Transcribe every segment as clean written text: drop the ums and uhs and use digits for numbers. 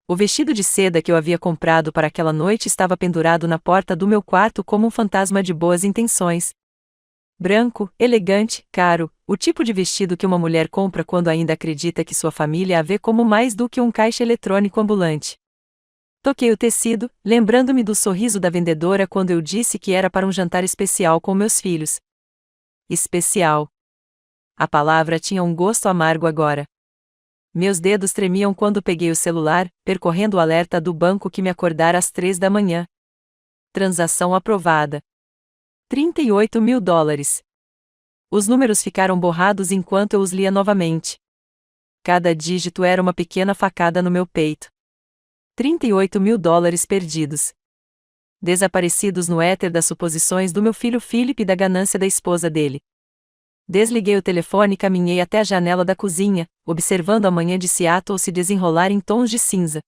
O vestido de seda que eu havia comprado para aquela noite estava pendurado na porta do meu quarto como um fantasma de boas intenções. Branco, elegante, caro, o tipo de vestido que uma mulher compra quando ainda acredita que sua família a vê como mais do que um caixa eletrônico ambulante. Toquei o tecido, lembrando-me do sorriso da vendedora quando eu disse que era para um jantar especial com meus filhos. Especial. A palavra tinha um gosto amargo agora. Meus dedos tremiam quando peguei o celular, percorrendo o alerta do banco que me acordara às 3 da manhã. Transação aprovada. $38.000. Os números ficaram borrados enquanto eu os lia novamente. Cada dígito era uma pequena facada no meu peito. $38.000 perdidos. Desaparecidos no éter das suposições do meu filho Philip e da ganância da esposa dele. Desliguei o telefone e caminhei até a janela da cozinha, observando a manhã de Seattle se desenrolar em tons de cinza.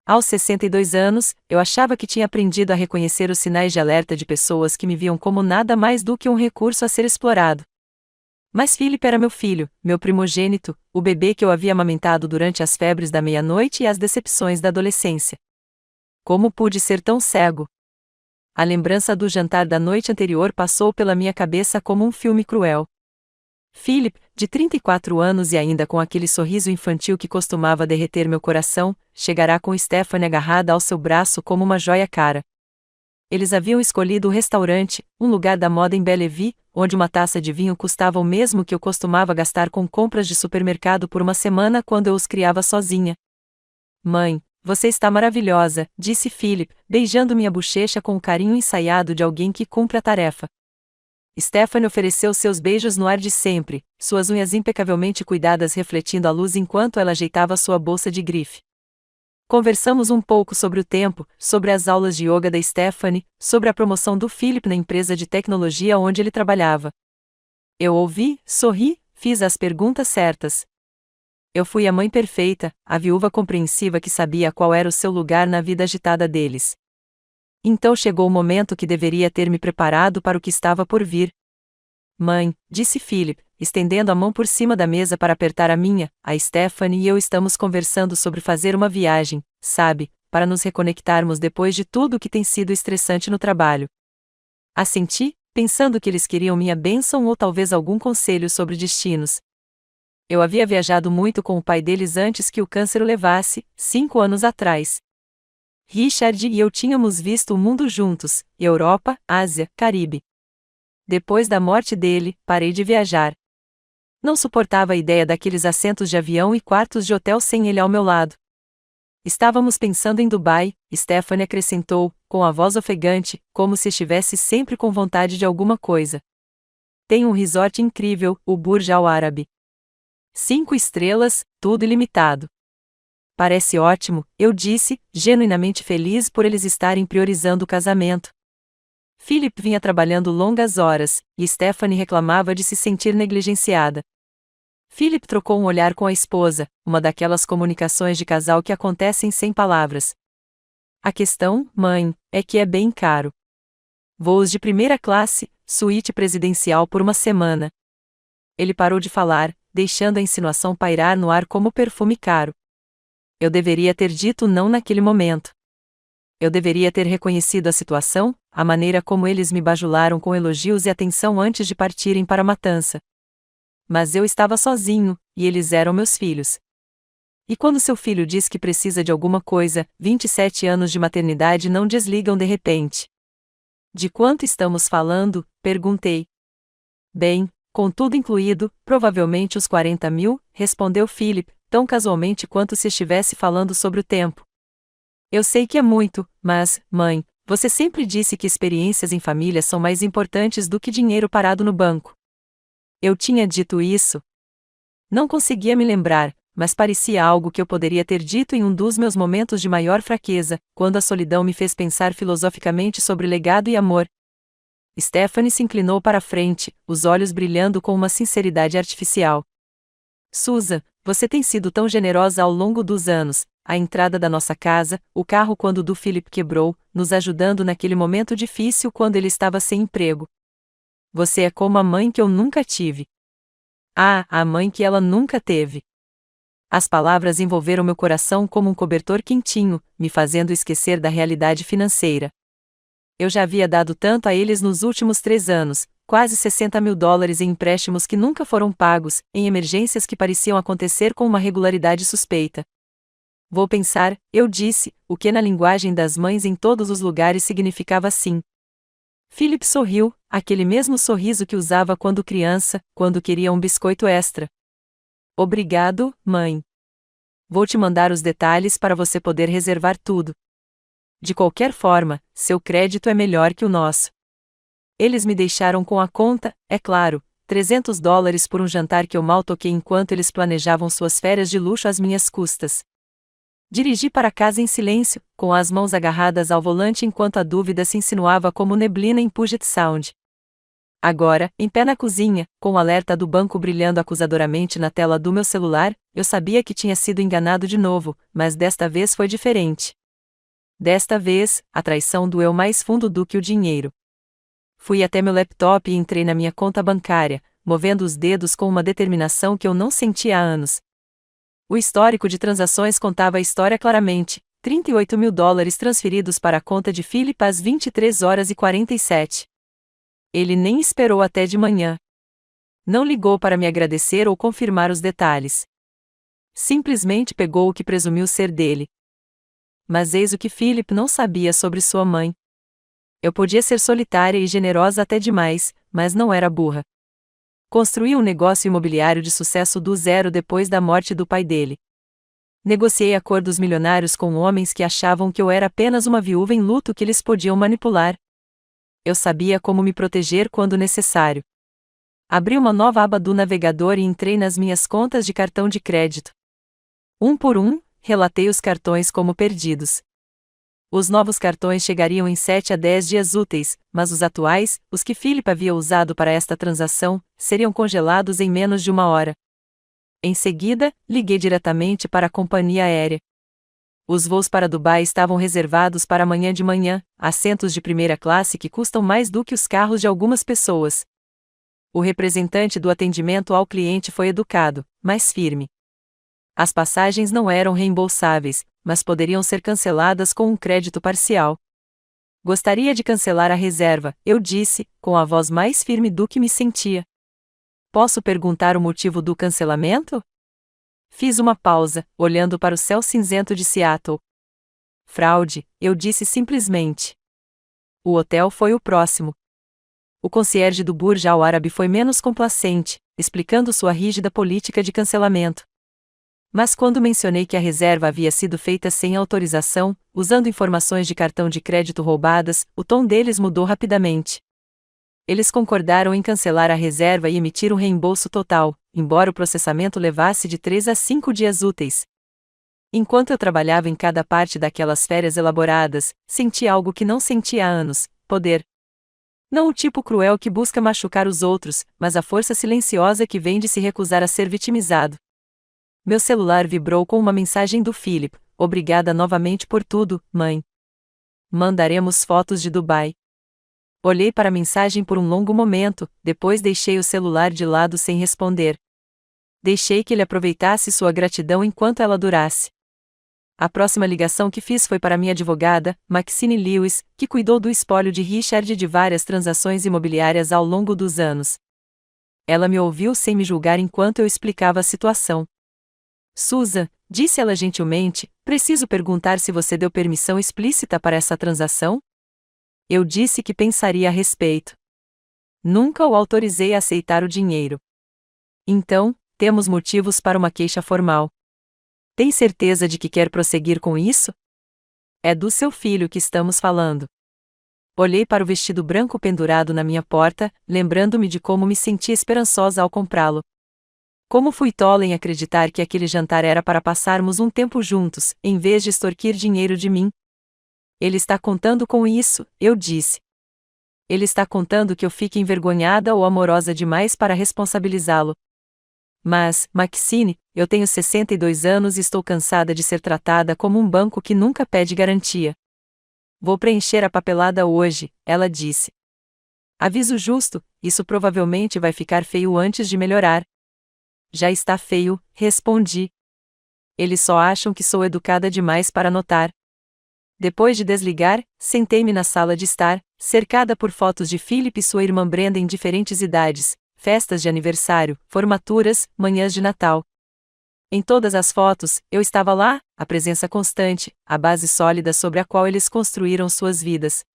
Aos 62 anos, eu achava que tinha aprendido a reconhecer os sinais de alerta de pessoas que me viam como nada mais do que um recurso a ser explorado. Mas Philip era meu filho, meu primogênito, o bebê que eu havia amamentado durante as febres da meia-noite e as decepções da adolescência. Como pude ser tão cego? A lembrança do jantar da noite anterior passou pela minha cabeça como um filme cruel. Philip, de 34 anos e ainda com aquele sorriso infantil que costumava derreter meu coração, chegará com Stephanie agarrada ao seu braço como uma joia cara. Eles haviam escolhido o restaurante, um lugar da moda em Bellevue, onde uma taça de vinho custava o mesmo que eu costumava gastar com compras de supermercado por uma semana quando eu os criava sozinha. Mãe, você está maravilhosa, disse Philip, beijando minha bochecha com o carinho ensaiado de alguém que cumpre a tarefa. Stephanie ofereceu seus beijos no ar de sempre, suas unhas impecavelmente cuidadas refletindo a luz enquanto ela ajeitava sua bolsa de grife. Conversamos um pouco sobre o tempo, sobre as aulas de yoga da Stephanie, sobre a promoção do Philip na empresa de tecnologia onde ele trabalhava. Eu ouvi, sorri, fiz as perguntas certas. Eu fui a mãe perfeita, a viúva compreensiva que sabia qual era o seu lugar na vida agitada deles. Então chegou o momento que deveria ter me preparado para o que estava por vir. Mãe, disse Philip, estendendo a mão por cima da mesa para apertar a minha, a Stephanie e eu estamos conversando sobre fazer uma viagem, sabe, para nos reconectarmos depois de tudo o que tem sido estressante no trabalho. Assenti, pensando que eles queriam minha bênção ou talvez algum conselho sobre destinos. Eu havia viajado muito com o pai deles antes que o câncer o levasse, 5 anos atrás. Richard e eu tínhamos visto o mundo juntos, Europa, Ásia, Caribe. Depois da morte dele, parei de viajar. Não suportava a ideia daqueles assentos de avião e quartos de hotel sem ele ao meu lado. Estávamos pensando em Dubai, Stephanie acrescentou, com a voz ofegante, como se estivesse sempre com vontade de alguma coisa. Tem um resort incrível, o Burj Al Arab. 5 estrelas, tudo ilimitado. Parece ótimo, eu disse, genuinamente feliz por eles estarem priorizando o casamento. Philip vinha trabalhando longas horas, e Stephanie reclamava de se sentir negligenciada. Philip trocou um olhar com a esposa, uma daquelas comunicações de casal que acontecem sem palavras. A questão, mãe, é que é bem caro. Voos de primeira classe, suíte presidencial por uma semana. Ele parou de falar, deixando a insinuação pairar no ar como perfume caro. Eu deveria ter dito não naquele momento. Eu deveria ter reconhecido a situação, a maneira como eles me bajularam com elogios e atenção antes de partirem para a matança. Mas eu estava sozinho, e eles eram meus filhos. E quando seu filho diz que precisa de alguma coisa, 27 anos de maternidade não desligam de repente. De quanto estamos falando? Perguntei. Bem, com tudo incluído, provavelmente os 40 mil, respondeu Philip, tão casualmente quanto se estivesse falando sobre o tempo. Eu sei que é muito, mas, mãe, você sempre disse que experiências em família são mais importantes do que dinheiro parado no banco. Eu tinha dito isso? Não conseguia me lembrar, mas parecia algo que eu poderia ter dito em um dos meus momentos de maior fraqueza, quando a solidão me fez pensar filosoficamente sobre legado e amor. Stephanie se inclinou para a frente, os olhos brilhando com uma sinceridade artificial. Susan, você tem sido tão generosa ao longo dos anos, a entrada da nossa casa, o carro quando o do Philip quebrou, nos ajudando naquele momento difícil quando ele estava sem emprego. Você é como a mãe que eu nunca tive. Ah, a mãe que ela nunca teve. As palavras envolveram meu coração como um cobertor quentinho, me fazendo esquecer da realidade financeira. Eu já havia dado tanto a eles nos últimos 3 anos, quase $60.000 em empréstimos que nunca foram pagos, em emergências que pareciam acontecer com uma regularidade suspeita. Vou pensar, eu disse, o que na linguagem das mães em todos os lugares significava sim. Philip sorriu, aquele mesmo sorriso que usava quando criança, quando queria um biscoito extra. Obrigado, mãe. Vou te mandar os detalhes para você poder reservar tudo. De qualquer forma, seu crédito é melhor que o nosso. Eles me deixaram com a conta, é claro, $300 por um jantar que eu mal toquei enquanto eles planejavam suas férias de luxo às minhas custas. Dirigi para casa em silêncio, com as mãos agarradas ao volante enquanto a dúvida se insinuava como neblina em Puget Sound. Agora, em pé na cozinha, com o alerta do banco brilhando acusadoramente na tela do meu celular, eu sabia que tinha sido enganado de novo, mas desta vez foi diferente. Desta vez, a traição doeu mais fundo do que o dinheiro. Fui até meu laptop e entrei na minha conta bancária, movendo os dedos com uma determinação que eu não sentia há anos. O histórico de transações contava a história claramente: $38.000 transferidos para a conta de Philip às 23h47. Ele nem esperou até de manhã. Não ligou para me agradecer ou confirmar os detalhes. Simplesmente pegou o que presumiu ser dele. Mas eis o que Philip não sabia sobre sua mãe. Eu podia ser solitária e generosa até demais, mas não era burra. Construí um negócio imobiliário de sucesso do zero depois da morte do pai dele. Negociei acordos milionários com homens que achavam que eu era apenas uma viúva em luto que eles podiam manipular. Eu sabia como me proteger quando necessário. Abri uma nova aba do navegador e entrei nas minhas contas de cartão de crédito. Um por um, relatei os cartões como perdidos. Os novos cartões chegariam em 7 a 10 dias úteis, mas os atuais, os que Philip havia usado para esta transação, seriam congelados em menos de 1 hora. Em seguida, liguei diretamente para a companhia aérea. Os voos para Dubai estavam reservados para amanhã de manhã, assentos de primeira classe que custam mais do que os carros de algumas pessoas. O representante do atendimento ao cliente foi educado, mas firme. As passagens não eram reembolsáveis, mas poderiam ser canceladas com um crédito parcial. Gostaria de cancelar a reserva, eu disse, com a voz mais firme do que me sentia. Posso perguntar o motivo do cancelamento? Fiz uma pausa, olhando para o céu cinzento de Seattle. Fraude, eu disse simplesmente. O hotel foi o próximo. O concierge do Burj Al Arab foi menos complacente, explicando sua rígida política de cancelamento. Mas quando mencionei que a reserva havia sido feita sem autorização, usando informações de cartão de crédito roubadas, o tom deles mudou rapidamente. Eles concordaram em cancelar a reserva e emitir um reembolso total, embora o processamento levasse de 3 a 5 dias úteis. Enquanto eu trabalhava em cada parte daquelas férias elaboradas, senti algo que não sentia há anos: poder. Não o tipo cruel que busca machucar os outros, mas a força silenciosa que vem de se recusar a ser vitimizado. Meu celular vibrou com uma mensagem do Philip: obrigada novamente por tudo, mãe. Mandaremos fotos de Dubai. Olhei para a mensagem por um longo momento, depois deixei o celular de lado sem responder. Deixei que ele aproveitasse sua gratidão enquanto ela durasse. A próxima ligação que fiz foi para minha advogada, Maxine Lewis, que cuidou do espólio de Richard e de várias transações imobiliárias ao longo dos anos. Ela me ouviu sem me julgar enquanto eu explicava a situação. Susan, disse ela gentilmente, preciso perguntar se você deu permissão explícita para essa transação? Eu disse que pensaria a respeito. Nunca o autorizei a aceitar o dinheiro. Então, temos motivos para uma queixa formal. Tem certeza de que quer prosseguir com isso? É do seu filho que estamos falando. Olhei para o vestido branco pendurado na minha porta, lembrando-me de como me senti esperançosa ao comprá-lo. Como fui tola em acreditar que aquele jantar era para passarmos um tempo juntos, em vez de extorquir dinheiro de mim. Ele está contando com isso, eu disse. Ele está contando que eu fique envergonhada ou amorosa demais para responsabilizá-lo. Mas, Maxine, eu tenho 62 anos e estou cansada de ser tratada como um banco que nunca pede garantia. Vou preencher a papelada hoje, ela disse. Aviso justo, isso provavelmente vai ficar feio antes de melhorar. Já está feio, respondi. Eles só acham que sou educada demais para notar. Depois de desligar, sentei-me na sala de estar, cercada por fotos de Philip e sua irmã Brenda em diferentes idades, festas de aniversário, formaturas, manhãs de Natal. Em todas as fotos, eu estava lá, a presença constante, a base sólida sobre a qual eles construíram suas vidas.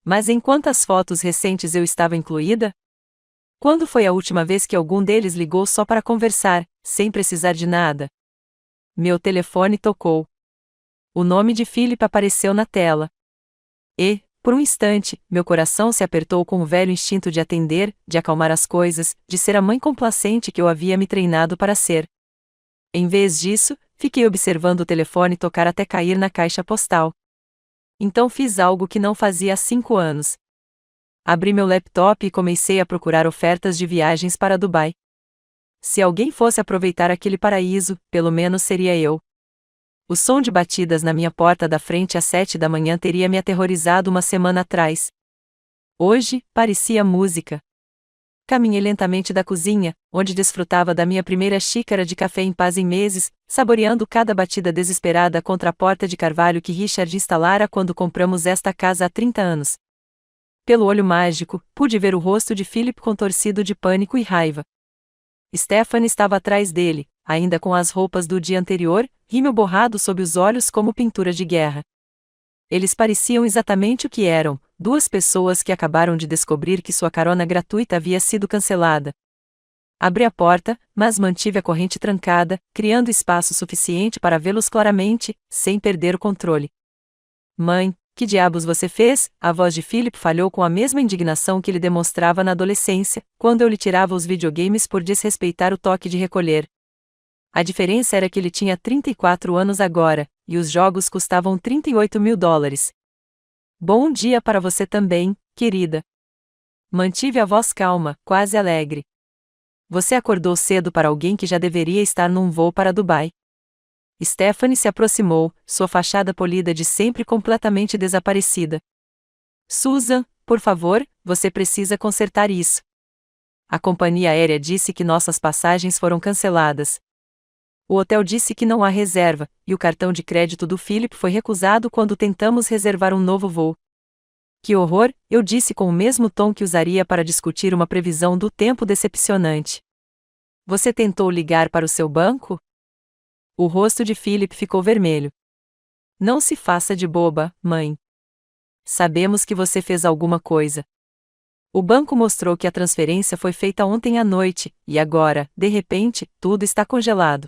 Mas em quantas fotos recentes eu estava incluída? Quando foi a última vez que algum deles ligou só para conversar, sem precisar de nada? Meu telefone tocou. O nome de Philip apareceu na tela. E, por um instante, meu coração se apertou com o velho instinto de atender, de acalmar as coisas, de ser a mãe complacente que eu havia me treinado para ser. Em vez disso, fiquei observando o telefone tocar até cair na caixa postal. Então fiz algo que não fazia há 5 anos. Abri meu laptop e comecei a procurar ofertas de viagens para Dubai. Se alguém fosse aproveitar aquele paraíso, pelo menos seria eu. O som de batidas na minha porta da frente às 7 da manhã teria me aterrorizado uma semana atrás. Hoje, parecia música. Caminhei lentamente da cozinha, onde desfrutava da minha primeira xícara de café em paz em meses, saboreando cada batida desesperada contra a porta de carvalho que Richard instalara quando compramos esta casa há 30 anos. Pelo olho mágico, pude ver o rosto de Philip contorcido de pânico e raiva. Stephanie estava atrás dele, ainda com as roupas do dia anterior, rímel borrado sob os olhos como pintura de guerra. Eles pareciam exatamente o que eram, 2 pessoas que acabaram de descobrir que sua carona gratuita havia sido cancelada. Abri a porta, mas mantive a corrente trancada, criando espaço suficiente para vê-los claramente, sem perder o controle. Mãe, que diabos você fez? A voz de Philip falhou com a mesma indignação que ele demonstrava na adolescência, quando eu lhe tirava os videogames por desrespeitar o toque de recolher. A diferença era que ele tinha 34 anos agora, e os jogos custavam $38.000. Bom dia para você também, querida. Mantive a voz calma, quase alegre. Você acordou cedo para alguém que já deveria estar num voo para Dubai. Stephanie se aproximou, sua fachada polida de sempre completamente desaparecida. Susan, por favor, você precisa consertar isso. A companhia aérea disse que nossas passagens foram canceladas. O hotel disse que não há reserva, e o cartão de crédito do Philip foi recusado quando tentamos reservar um novo voo. Que horror, eu disse com o mesmo tom que usaria para discutir uma previsão do tempo decepcionante. Você tentou ligar para o seu banco? O rosto de Philip ficou vermelho. Não se faça de boba, mãe. Sabemos que você fez alguma coisa. O banco mostrou que a transferência foi feita ontem à noite, e agora, de repente, tudo está congelado.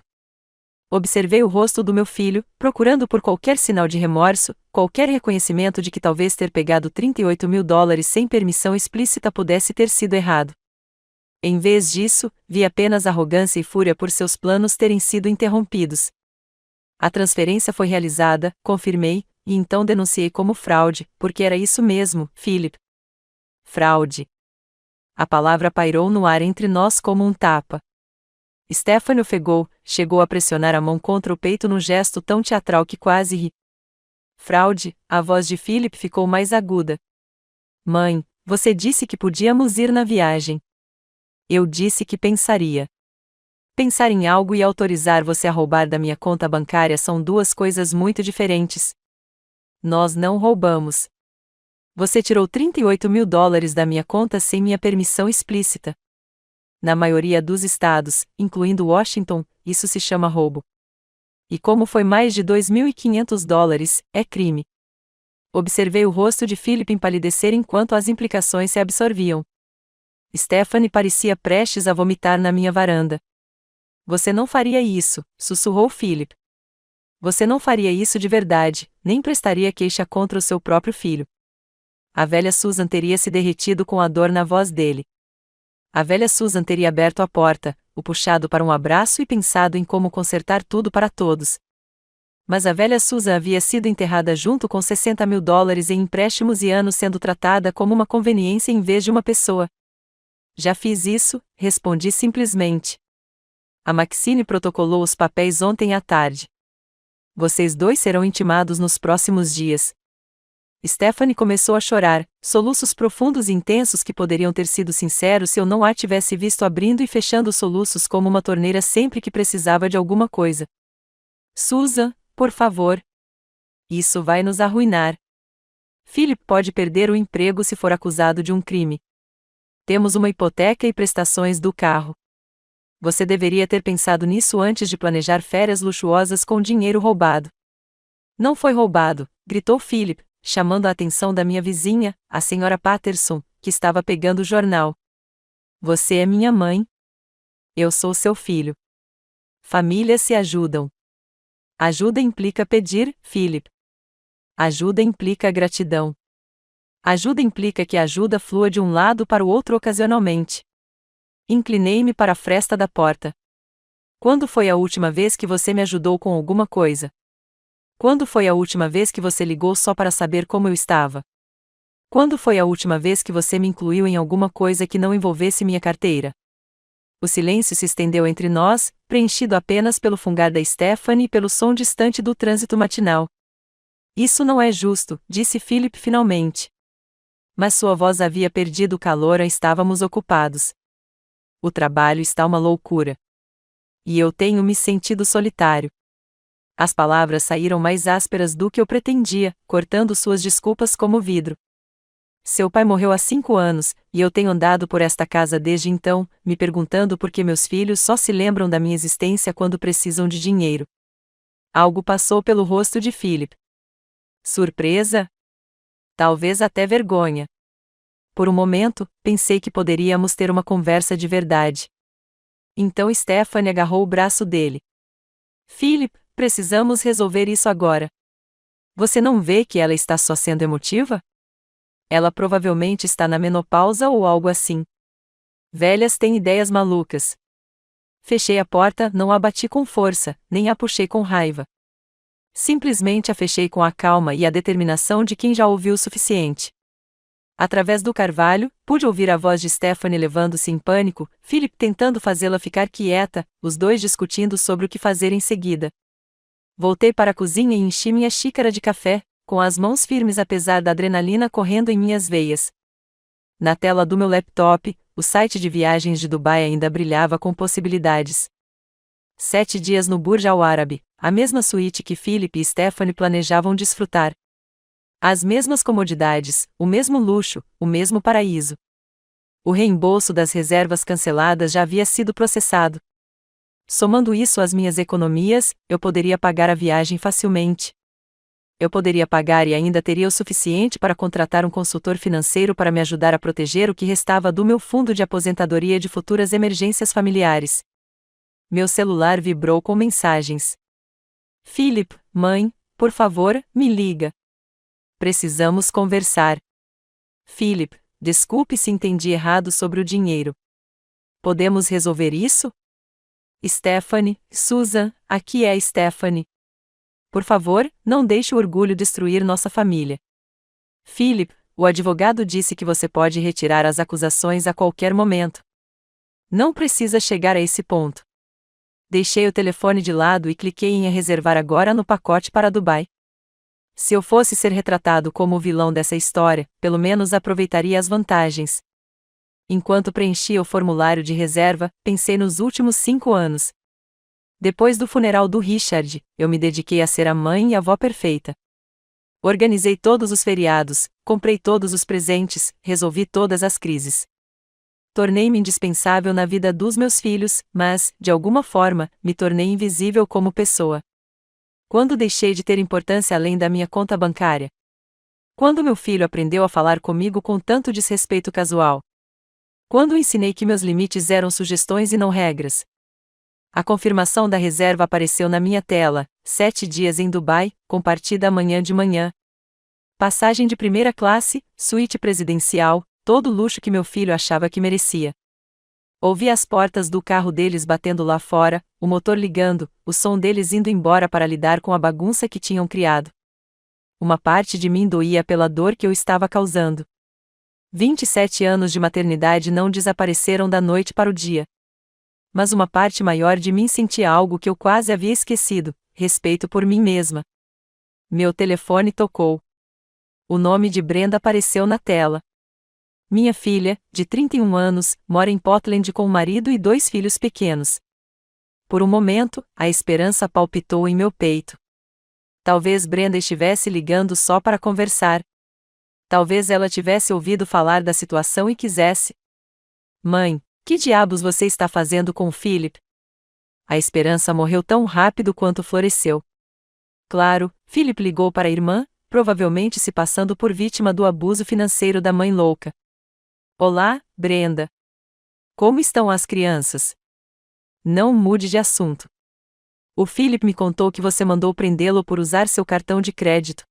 Observei o rosto do meu filho, procurando por qualquer sinal de remorso, qualquer reconhecimento de que talvez ter pegado $38.000 sem permissão explícita pudesse ter sido errado. Em vez disso, vi apenas arrogância e fúria por seus planos terem sido interrompidos. A transferência foi realizada, confirmei, e então denunciei como fraude, porque era isso mesmo, Philip. Fraude. A palavra pairou no ar entre nós como um tapa. Stephanie ofegou, chegou a pressionar a mão contra o peito num gesto tão teatral que quase ri. Fraude, a voz de Philip ficou mais aguda. Mãe, você disse que podíamos ir na viagem. Eu disse que pensaria. Pensar em algo e autorizar você a roubar da minha conta bancária são 2 coisas muito diferentes. Nós não roubamos. Você tirou $38.000 da minha conta sem minha permissão explícita. Na maioria dos estados, incluindo Washington, isso se chama roubo. E como foi mais de $2.500, é crime. Observei o rosto de Philip empalidecer enquanto as implicações se absorviam. Stephanie parecia prestes a vomitar na minha varanda. Você não faria isso, sussurrou Philip. Você não faria isso de verdade, nem prestaria queixa contra o seu próprio filho. A velha Susan teria se derretido com a dor na voz dele. A velha Susan teria aberto a porta, o puxado para um abraço e pensado em como consertar tudo para todos. Mas a velha Susan havia sido enterrada junto com $60.000 em empréstimos e anos sendo tratada como uma conveniência em vez de uma pessoa. Já fiz isso, respondi simplesmente. A Maxine protocolou os papéis ontem à tarde. Vocês 2 serão intimados nos próximos dias. Stephanie começou a chorar, soluços profundos e intensos que poderiam ter sido sinceros se eu não a tivesse visto abrindo e fechando os soluços como uma torneira sempre que precisava de alguma coisa. Susan, por favor. Isso vai nos arruinar. Philip pode perder o emprego se for acusado de um crime. Temos uma hipoteca e prestações do carro. Você deveria ter pensado nisso antes de planejar férias luxuosas com dinheiro roubado. Não foi roubado, gritou Philip, chamando a atenção da minha vizinha, a senhora Patterson, que estava pegando o jornal. Você é minha mãe. Eu sou seu filho. Famílias se ajudam. Ajuda implica pedir, Philip. Ajuda implica gratidão. Ajuda implica que a ajuda flua de um lado para o outro ocasionalmente. Inclinei-me para a fresta da porta. Quando foi a última vez que você me ajudou com alguma coisa? Quando foi a última vez que você ligou só para saber como eu estava? Quando foi a última vez que você me incluiu em alguma coisa que não envolvesse minha carteira? O silêncio se estendeu entre nós, preenchido apenas pelo fungar da Stephanie e pelo som distante do trânsito matinal. Isso não é justo, disse Philip finalmente. Mas sua voz havia perdido o calor e estávamos ocupados. O trabalho está uma loucura. E eu tenho me sentido solitário. As palavras saíram mais ásperas do que eu pretendia, cortando suas desculpas como vidro. Seu pai morreu há 5 anos, e eu tenho andado por esta casa desde então, me perguntando por que meus filhos só se lembram da minha existência quando precisam de dinheiro. Algo passou pelo rosto de Philip. Surpresa? Talvez até vergonha. Por um momento, pensei que poderíamos ter uma conversa de verdade. Então Stephanie agarrou o braço dele. Philip, precisamos resolver isso agora. Você não vê que ela está só sendo emotiva? Ela provavelmente está na menopausa ou algo assim. Velhas têm ideias malucas. Fechei a porta, não a bati com força, nem a puxei com raiva. Simplesmente a fechei com a calma e a determinação de quem já ouviu o suficiente. Através do carvalho, pude ouvir a voz de Stephanie levando-se em pânico, Philip tentando fazê-la ficar quieta, os dois discutindo sobre o que fazer em seguida. Voltei para a cozinha e enchi minha xícara de café, com as mãos firmes apesar da adrenalina correndo em minhas veias. Na tela do meu laptop, o site de viagens de Dubai ainda brilhava com possibilidades. 7 dias no Burj Al Arab, a mesma suíte que Philip e Stephanie planejavam desfrutar. As mesmas comodidades, o mesmo luxo, o mesmo paraíso. O reembolso das reservas canceladas já havia sido processado. Somando isso às minhas economias, eu poderia pagar a viagem facilmente. Eu poderia pagar e ainda teria o suficiente para contratar um consultor financeiro para me ajudar a proteger o que restava do meu fundo de aposentadoria de futuras emergências familiares. Meu celular vibrou com mensagens. Philip, mãe, por favor, me liga. Precisamos conversar. Philip, desculpe se entendi errado sobre o dinheiro. Podemos resolver isso? Stephanie, Susan, aqui é a Stephanie. Por favor, não deixe o orgulho destruir nossa família. Philip, o advogado disse que você pode retirar as acusações a qualquer momento. Não precisa chegar a esse ponto. Deixei o telefone de lado e cliquei em reservar agora no pacote para Dubai. Se eu fosse ser retratado como o vilão dessa história, pelo menos aproveitaria as vantagens. Enquanto preenchia o formulário de reserva, pensei nos últimos 5 anos. Depois do funeral do Richard, eu me dediquei a ser a mãe e a avó perfeita. Organizei todos os feriados, comprei todos os presentes, resolvi todas as crises. Tornei-me indispensável na vida dos meus filhos, mas, de alguma forma, me tornei invisível como pessoa. Quando deixei de ter importância além da minha conta bancária? Quando meu filho aprendeu a falar comigo com tanto desrespeito casual? Quando ensinei que meus limites eram sugestões e não regras? A confirmação da reserva apareceu na minha tela, 7 dias em Dubai, compartida amanhã de manhã. Passagem de primeira classe, suíte presidencial, todo o luxo que meu filho achava que merecia. Ouvi as portas do carro deles batendo lá fora, o motor ligando, o som deles indo embora para lidar com a bagunça que tinham criado. Uma parte de mim doía pela dor que eu estava causando. 27 anos de maternidade não desapareceram da noite para o dia. Mas uma parte maior de mim sentia algo que eu quase havia esquecido: respeito por mim mesma. Meu telefone tocou. O nome de Brenda apareceu na tela. Minha filha, de 31 anos, mora em Portland com o marido e 2 filhos pequenos. Por um momento, a esperança palpitou em meu peito. Talvez Brenda estivesse ligando só para conversar. Talvez ela tivesse ouvido falar da situação e quisesse. Mãe, que diabos você está fazendo com o Philip? A esperança morreu tão rápido quanto floresceu. Claro, Philip ligou para a irmã, provavelmente se passando por vítima do abuso financeiro da mãe louca. Olá, Brenda. Como estão as crianças? Não mude de assunto. O Philip me contou que você mandou prendê-lo por usar seu cartão de crédito.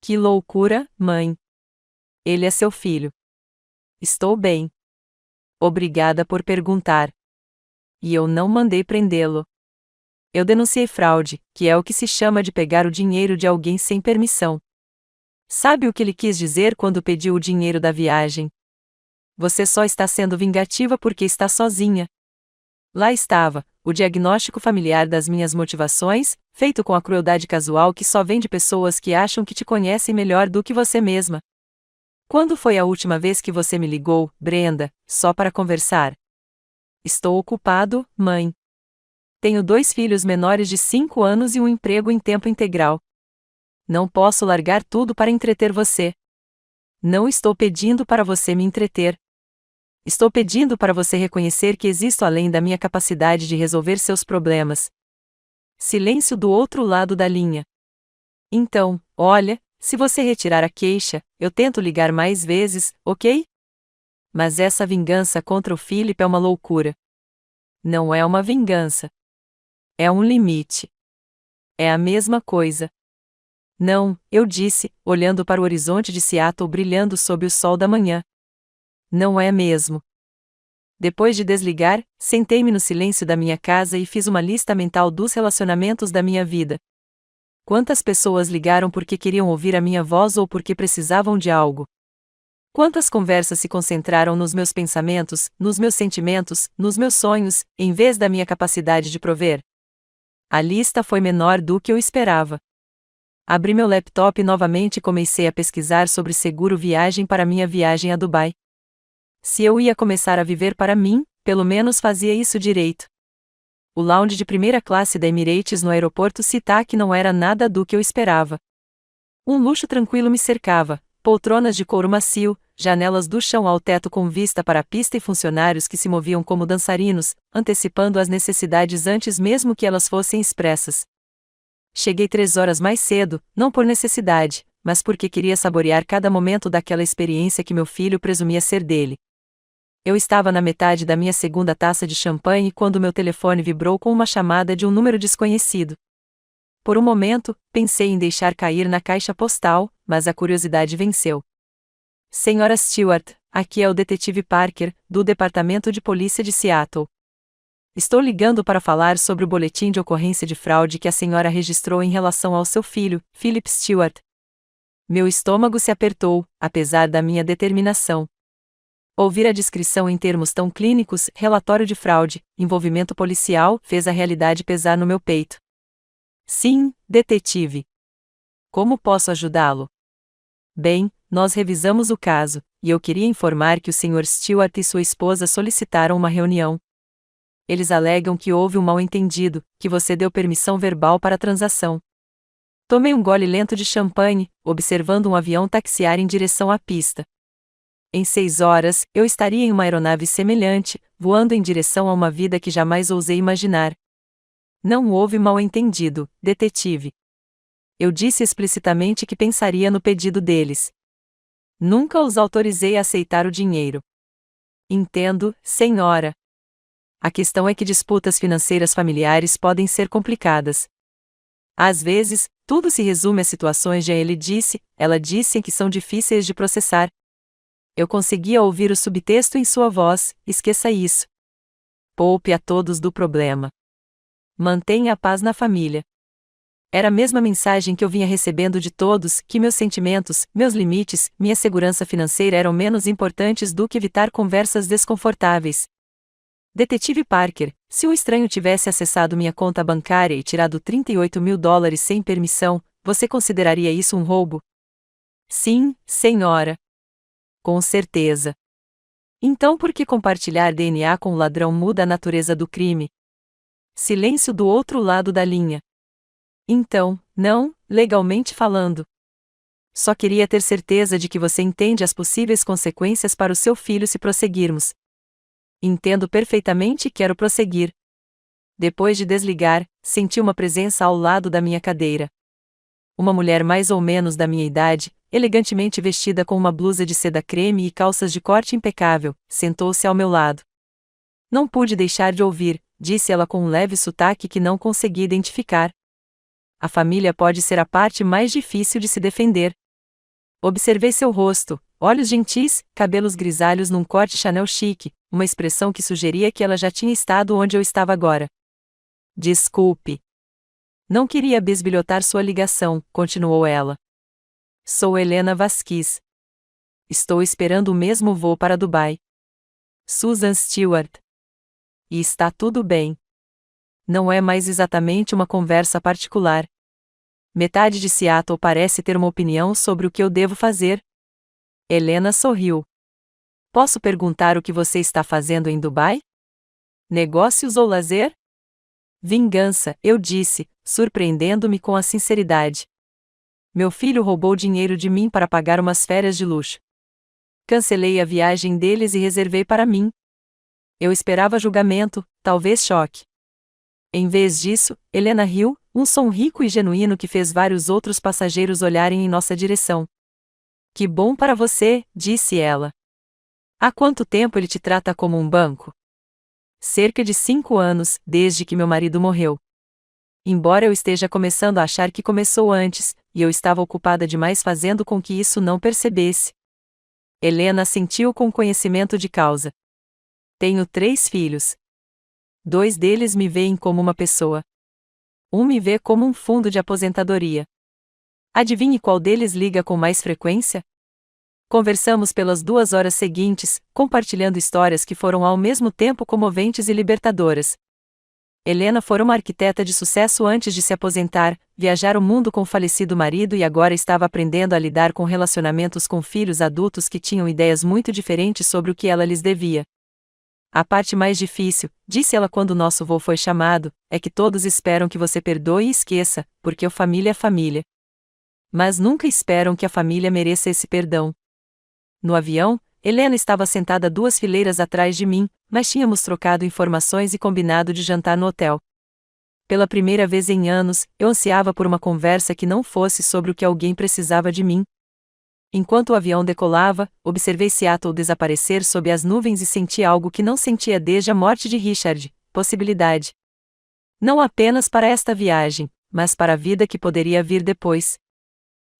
Que loucura, mãe. Ele é seu filho. Estou bem. Obrigada por perguntar. E eu não mandei prendê-lo. Eu denunciei fraude, que é o que se chama de pegar o dinheiro de alguém sem permissão. Sabe o que ele quis dizer quando pediu o dinheiro da viagem? Você só está sendo vingativa porque está sozinha. Lá estava, o diagnóstico familiar das minhas motivações, feito com a crueldade casual que só vem de pessoas que acham que te conhecem melhor do que você mesma. Quando foi a última vez que você me ligou, Brenda, só para conversar? Estou ocupado, mãe. Tenho 2 filhos menores de 5 anos e um emprego em tempo integral. Não posso largar tudo para entreter você. Não estou pedindo para você me entreter. Estou pedindo para você reconhecer que existo além da minha capacidade de resolver seus problemas. Silêncio do outro lado da linha. Então, olha, se você retirar a queixa, eu tento ligar mais vezes, ok? Mas essa vingança contra o Philip é uma loucura. Não é uma vingança. É um limite. É a mesma coisa. Não, eu disse, olhando para o horizonte de Seattle brilhando sob o sol da manhã. Não é mesmo. Depois de desligar, sentei-me no silêncio da minha casa e fiz uma lista mental dos relacionamentos da minha vida. Quantas pessoas ligaram porque queriam ouvir a minha voz ou porque precisavam de algo? Quantas conversas se concentraram nos meus pensamentos, nos meus sentimentos, nos meus sonhos, em vez da minha capacidade de prover? A lista foi menor do que eu esperava. Abri meu laptop novamente e comecei a pesquisar sobre seguro viagem para minha viagem a Dubai. Se eu ia começar a viver para mim, pelo menos fazia isso direito. O lounge de primeira classe da Emirates no aeroporto Sitak não era nada do que eu esperava. Um luxo tranquilo me cercava, poltronas de couro macio, janelas do chão ao teto com vista para a pista e funcionários que se moviam como dançarinos, antecipando as necessidades antes mesmo que elas fossem expressas. Cheguei 3 horas mais cedo, não por necessidade, mas porque queria saborear cada momento daquela experiência que meu filho presumia ser dele. Eu estava na metade da minha segunda taça de champanhe quando meu telefone vibrou com uma chamada de um número desconhecido. Por um momento, pensei em deixar cair na caixa postal, mas a curiosidade venceu. Senhora Stewart, aqui é o detetive Parker, do Departamento de Polícia de Seattle. Estou ligando para falar sobre o boletim de ocorrência de fraude que a senhora registrou em relação ao seu filho, Philip Stewart. Meu estômago se apertou, apesar da minha determinação. Ouvir a descrição em termos tão clínicos, relatório de fraude, envolvimento policial, fez a realidade pesar no meu peito. Sim, detetive. Como posso ajudá-lo? Bem, nós revisamos o caso, e eu queria informar que o Sr. Stewart e sua esposa solicitaram uma reunião. Eles alegam que houve um mal-entendido, que você deu permissão verbal para a transação. Tomei um gole lento de champanhe, observando um avião taxiar em direção à pista. Em 6 horas, eu estaria em uma aeronave semelhante, voando em direção a uma vida que jamais ousei imaginar. Não houve mal-entendido, detetive. Eu disse explicitamente que pensaria no pedido deles. Nunca os autorizei a aceitar o dinheiro. Entendo, senhora. A questão é que disputas financeiras familiares podem ser complicadas. Às vezes, tudo se resume a situações de ele disse, ela disse em que são difíceis de processar. Eu conseguia ouvir o subtexto em sua voz, esqueça isso. Poupe a todos do problema. Mantenha a paz na família. Era a mesma mensagem que eu vinha recebendo de todos, que meus sentimentos, meus limites, minha segurança financeira eram menos importantes do que evitar conversas desconfortáveis. Detetive Parker, se um estranho tivesse acessado minha conta bancária e tirado $38.000 sem permissão, você consideraria isso um roubo? Sim, senhora. Com certeza. Então por que compartilhar DNA com o ladrão muda a natureza do crime? Silêncio do outro lado da linha. Então, não, legalmente falando. Só queria ter certeza de que você entende as possíveis consequências para o seu filho se prosseguirmos. Entendo perfeitamente e quero prosseguir. Depois de desligar, senti uma presença ao lado da minha cadeira. Uma mulher mais ou menos da minha idade, elegantemente vestida com uma blusa de seda creme e calças de corte impecável, sentou-se ao meu lado. Não pude deixar de ouvir, disse ela com um leve sotaque que não consegui identificar. A família pode ser a parte mais difícil de se defender. Observei seu rosto, olhos gentis, cabelos grisalhos num corte Chanel chique, uma expressão que sugeria que ela já tinha estado onde eu estava agora. Desculpe. Não queria bisbilhotar sua ligação, continuou ela. Sou Helena Vasquez. Estou esperando o mesmo voo para Dubai. Susan Stewart. E está tudo bem. Não é mais exatamente uma conversa particular. Metade de Seattle parece ter uma opinião sobre o que eu devo fazer. Helena sorriu. Posso perguntar o que você está fazendo em Dubai? Negócios ou lazer? Vingança, eu disse, surpreendendo-me com a sinceridade. Meu filho roubou dinheiro de mim para pagar umas férias de luxo. Cancelei a viagem deles e reservei para mim. Eu esperava julgamento, talvez choque. Em vez disso, Helena riu, um som rico e genuíno que fez vários outros passageiros olharem em nossa direção. Que bom para você, disse ela. Há quanto tempo ele te trata como um banco? Cerca de 5 anos, desde que meu marido morreu. Embora eu esteja começando a achar que começou antes, e eu estava ocupada demais fazendo com que isso não percebesse. Helena assentiu com conhecimento de causa. Tenho 3 filhos. 2 deles me veem como uma pessoa. Um me vê como um fundo de aposentadoria. Adivinhe qual deles liga com mais frequência? Conversamos pelas 2 horas seguintes, compartilhando histórias que foram ao mesmo tempo comoventes e libertadoras. Helena fora uma arquiteta de sucesso antes de se aposentar, viajar o mundo com o falecido marido e agora estava aprendendo a lidar com relacionamentos com filhos adultos que tinham ideias muito diferentes sobre o que ela lhes devia. A parte mais difícil, disse ela quando nosso voo foi chamado, é que todos esperam que você perdoe e esqueça, porque a família é família. Mas nunca esperam que a família mereça esse perdão. No avião, Helena estava sentada 2 fileiras atrás de mim, mas tínhamos trocado informações e combinado de jantar no hotel. Pela primeira vez em anos, eu ansiava por uma conversa que não fosse sobre o que alguém precisava de mim. Enquanto o avião decolava, observei Seattle desaparecer sob as nuvens e senti algo que não sentia desde a morte de Richard, possibilidade. Não apenas para esta viagem, mas para a vida que poderia vir depois.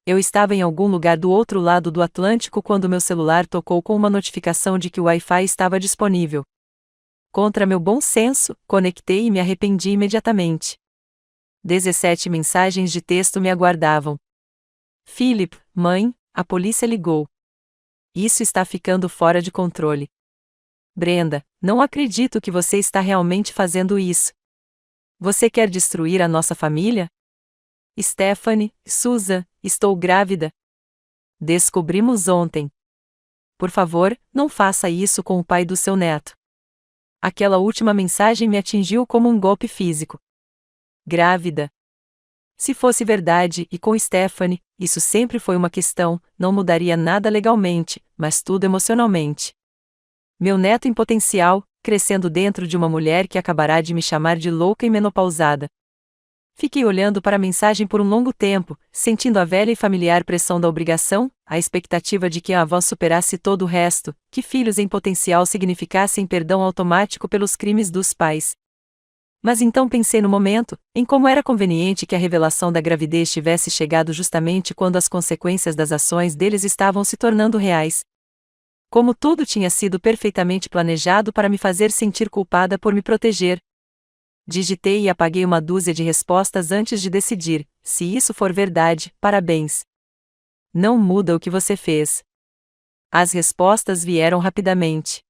Eu estava em algum lugar do outro lado do Atlântico quando meu celular tocou com uma notificação de que o Wi-Fi estava disponível. Contra meu bom senso, conectei e me arrependi imediatamente. 17 mensagens de texto me aguardavam. Philip, mãe, a polícia ligou. Isso está ficando fora de controle. Brenda, não acredito que você está realmente fazendo isso. Você quer destruir a nossa família? Stephanie, Susan, estou grávida. Descobrimos ontem. Por favor, não faça isso com o pai do seu neto. Aquela última mensagem me atingiu como um golpe físico. Grávida. Se fosse verdade e com Stephanie, isso sempre foi uma questão, não mudaria nada legalmente, mas tudo emocionalmente. Meu neto em potencial, crescendo dentro de uma mulher que acabará de me chamar de louca e menopausada. Fiquei olhando para a mensagem por um longo tempo, sentindo a velha e familiar pressão da obrigação, a expectativa de que a avó superasse todo o resto, que filhos em potencial significassem perdão automático pelos crimes dos pais. Mas então pensei no momento, em como era conveniente que a revelação da gravidez tivesse chegado justamente quando as consequências das ações deles estavam se tornando reais. Como tudo tinha sido perfeitamente planejado para me fazer sentir culpada por me proteger. Digitei e apaguei uma dúzia de respostas antes de decidir. Se isso for verdade, parabéns. Não muda o que você fez. As respostas vieram rapidamente.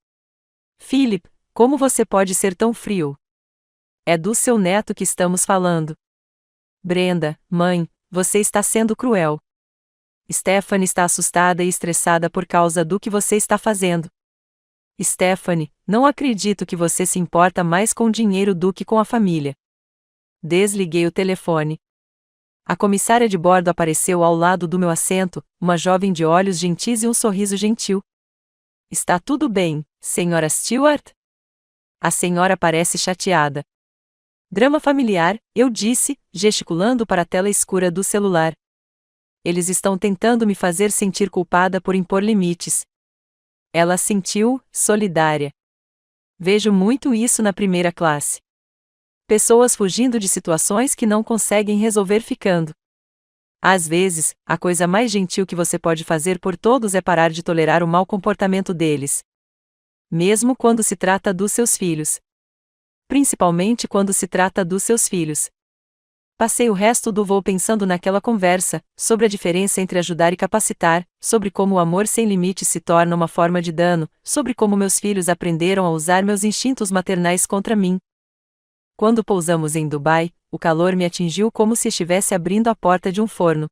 Philip, como você pode ser tão frio? É do seu neto que estamos falando. Brenda, mãe, você está sendo cruel. Stephanie está assustada e estressada por causa do que você está fazendo. Stephanie, não acredito que você se importa mais com o dinheiro do que com a família. Desliguei o telefone. A comissária de bordo apareceu ao lado do meu assento, uma jovem de olhos gentis e um sorriso gentil. Está tudo bem, senhora Stewart? A senhora parece chateada. Drama familiar, eu disse, gesticulando para a tela escura do celular. Eles estão tentando me fazer sentir culpada por impor limites. Ela assentiu, solidária. Vejo muito isso na primeira classe. Pessoas fugindo de situações que não conseguem resolver ficando. Às vezes, a coisa mais gentil que você pode fazer por todos é parar de tolerar o mau comportamento deles. Mesmo quando se trata dos seus filhos. Principalmente quando se trata dos seus filhos. Passei o resto do voo pensando naquela conversa, sobre a diferença entre ajudar e capacitar, sobre como o amor sem limites se torna uma forma de dano, sobre como meus filhos aprenderam a usar meus instintos maternais contra mim. Quando pousamos em Dubai, o calor me atingiu como se estivesse abrindo a porta de um forno.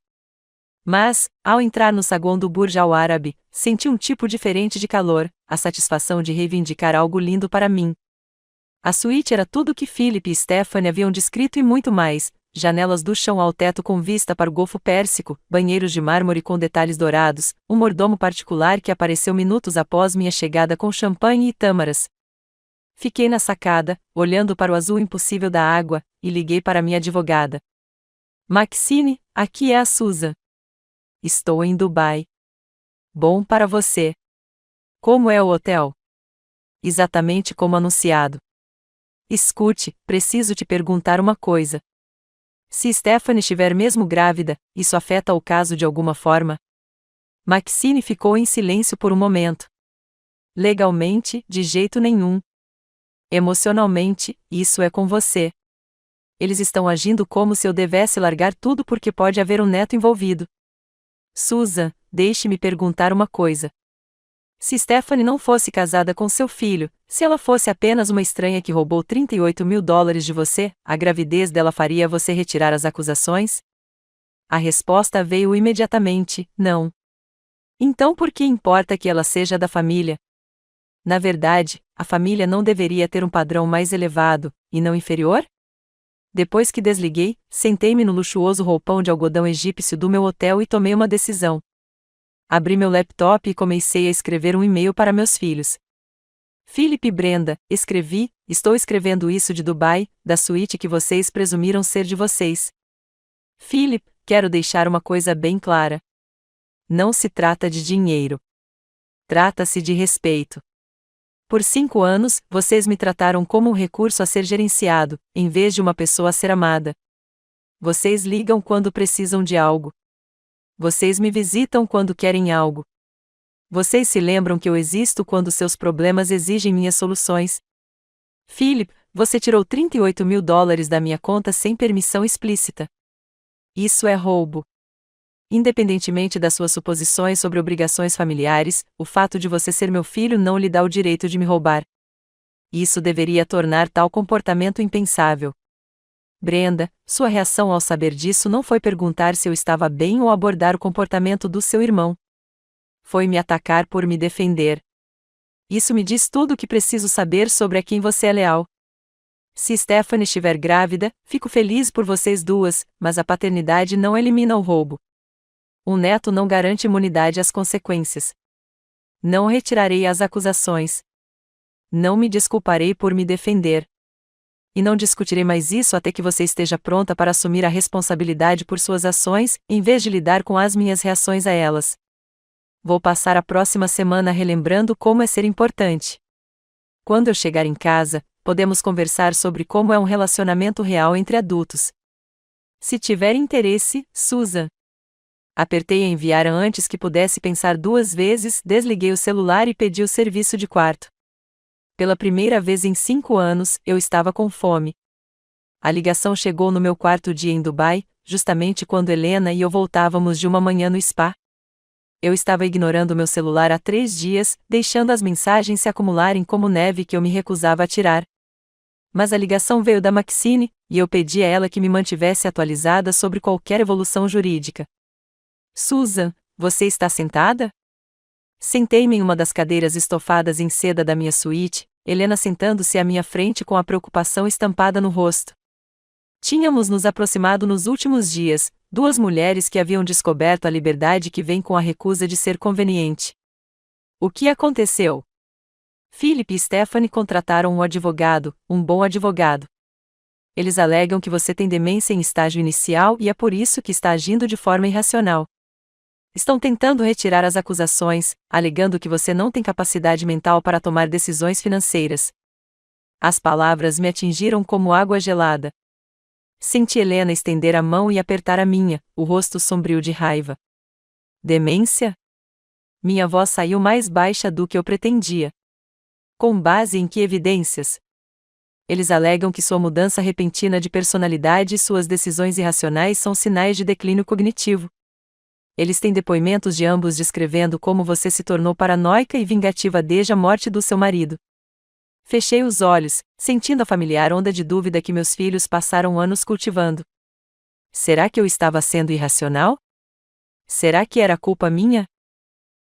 Mas, ao entrar no saguão do Burj Al Arab, senti um tipo diferente de calor, a satisfação de reivindicar algo lindo para mim. A suíte era tudo o que Philip e Stephanie haviam descrito e muito mais. Janelas do chão ao teto com vista para o Golfo Pérsico, banheiros de mármore com detalhes dourados, um mordomo particular que apareceu minutos após minha chegada com champanhe e tâmaras. Fiquei na sacada, olhando para o azul impossível da água, e liguei para minha advogada. Maxine, aqui é a Susan. Estou em Dubai. Bom para você. Como é o hotel? Exatamente como anunciado. Escute, preciso te perguntar uma coisa. Se Stephanie estiver mesmo grávida, isso afeta o caso de alguma forma? Maxine ficou em silêncio por um momento. Legalmente, de jeito nenhum. Emocionalmente, isso é com você. Eles estão agindo como se eu devesse largar tudo porque pode haver um neto envolvido. Susan, deixe-me perguntar uma coisa. Se Stephanie não fosse casada com seu filho, se ela fosse apenas uma estranha que roubou $38.000 de você, a gravidez dela faria você retirar as acusações? A resposta veio imediatamente, não. Então por que importa que ela seja da família? Na verdade, a família não deveria ter um padrão mais elevado, e não inferior? Depois que desliguei, sentei-me no luxuoso roupão de algodão egípcio do meu hotel e tomei uma decisão. Abri meu laptop e comecei a escrever um e-mail para meus filhos. Philip e Brenda, escrevi, estou escrevendo isso de Dubai, da suíte que vocês presumiram ser de vocês. Philip, quero deixar uma coisa bem clara. Não se trata de dinheiro. Trata-se de respeito. Por 5 anos, vocês me trataram como um recurso a ser gerenciado, em vez de uma pessoa a ser amada. Vocês ligam quando precisam de algo. Vocês me visitam quando querem algo. Vocês se lembram que eu existo quando seus problemas exigem minhas soluções. Philip, você tirou $38.000 da minha conta sem permissão explícita. Isso é roubo. Independentemente das suas suposições sobre obrigações familiares, o fato de você ser meu filho não lhe dá o direito de me roubar. Isso deveria tornar tal comportamento impensável. Brenda, sua reação ao saber disso não foi perguntar se eu estava bem ou abordar o comportamento do seu irmão. Foi me atacar por me defender. Isso me diz tudo o que preciso saber sobre a quem você é leal. Se Stephanie estiver grávida, fico feliz por vocês duas, mas a paternidade não elimina o roubo. Um neto não garante imunidade às consequências. Não retirarei as acusações. Não me desculparei por me defender. E não discutirei mais isso até que você esteja pronta para assumir a responsabilidade por suas ações, em vez de lidar com as minhas reações a elas. Vou passar a próxima semana relembrando como é ser importante. Quando eu chegar em casa, podemos conversar sobre como é um relacionamento real entre adultos. Se tiver interesse, Susan. Apertei enviar antes que pudesse pensar 2 vezes, desliguei o celular e pedi o serviço de quarto. Pela primeira vez em 5 anos, eu estava com fome. A ligação chegou no meu quarto dia em Dubai, justamente quando Helena e eu voltávamos de uma manhã no spa. Eu estava ignorando meu celular há 3 dias, deixando as mensagens se acumularem como neve que eu me recusava a tirar. Mas a ligação veio da Maxine, e eu pedi a ela que me mantivesse atualizada sobre qualquer evolução jurídica. Susan, você está sentada? Sentei-me em uma das cadeiras estofadas em seda da minha suíte, Helena sentando-se à minha frente com a preocupação estampada no rosto. Tínhamos nos aproximado nos últimos dias, duas mulheres que haviam descoberto a liberdade que vem com a recusa de ser conveniente. O que aconteceu? Philip e Stephanie contrataram um advogado, um bom advogado. Eles alegam que você tem demência em estágio inicial e é por isso que está agindo de forma irracional. Estão tentando retirar as acusações, alegando que você não tem capacidade mental para tomar decisões financeiras. As palavras me atingiram como água gelada. Senti Helena estender a mão e apertar a minha, o rosto sombrio de raiva. Demência? Minha voz saiu mais baixa do que eu pretendia. Com base em que evidências? Eles alegam que sua mudança repentina de personalidade e suas decisões irracionais são sinais de declínio cognitivo. Eles têm depoimentos de ambos descrevendo como você se tornou paranoica e vingativa desde a morte do seu marido. Fechei os olhos, sentindo a familiar onda de dúvida que meus filhos passaram anos cultivando. Será que eu estava sendo irracional? Será que era culpa minha?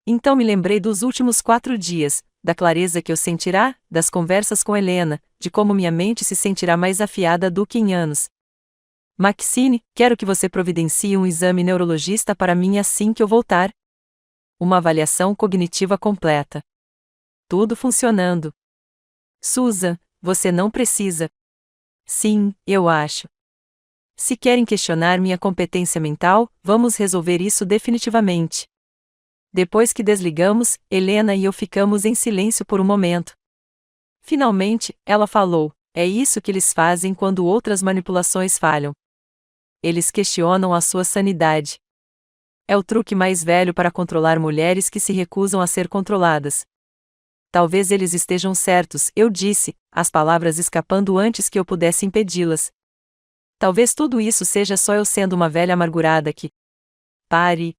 Então me lembrei dos últimos 4 dias, da clareza que eu sentirá, das conversas com Helena, de como minha mente se sentirá mais afiada do que em anos. Maxine, quero que você providencie um exame neurologista para mim assim que eu voltar. Uma avaliação cognitiva completa. Tudo funcionando. Susan, você não precisa. Sim, eu acho. Se querem questionar minha competência mental, vamos resolver isso definitivamente. Depois que desligamos, Helena e eu ficamos em silêncio por um momento. Finalmente, ela falou: é isso que eles fazem quando outras manipulações falham. Eles questionam a sua sanidade. É o truque mais velho para controlar mulheres que se recusam a ser controladas. Talvez eles estejam certos, eu disse, as palavras escapando antes que eu pudesse impedi-las. Talvez tudo isso seja só eu sendo uma velha amargurada que... Pare.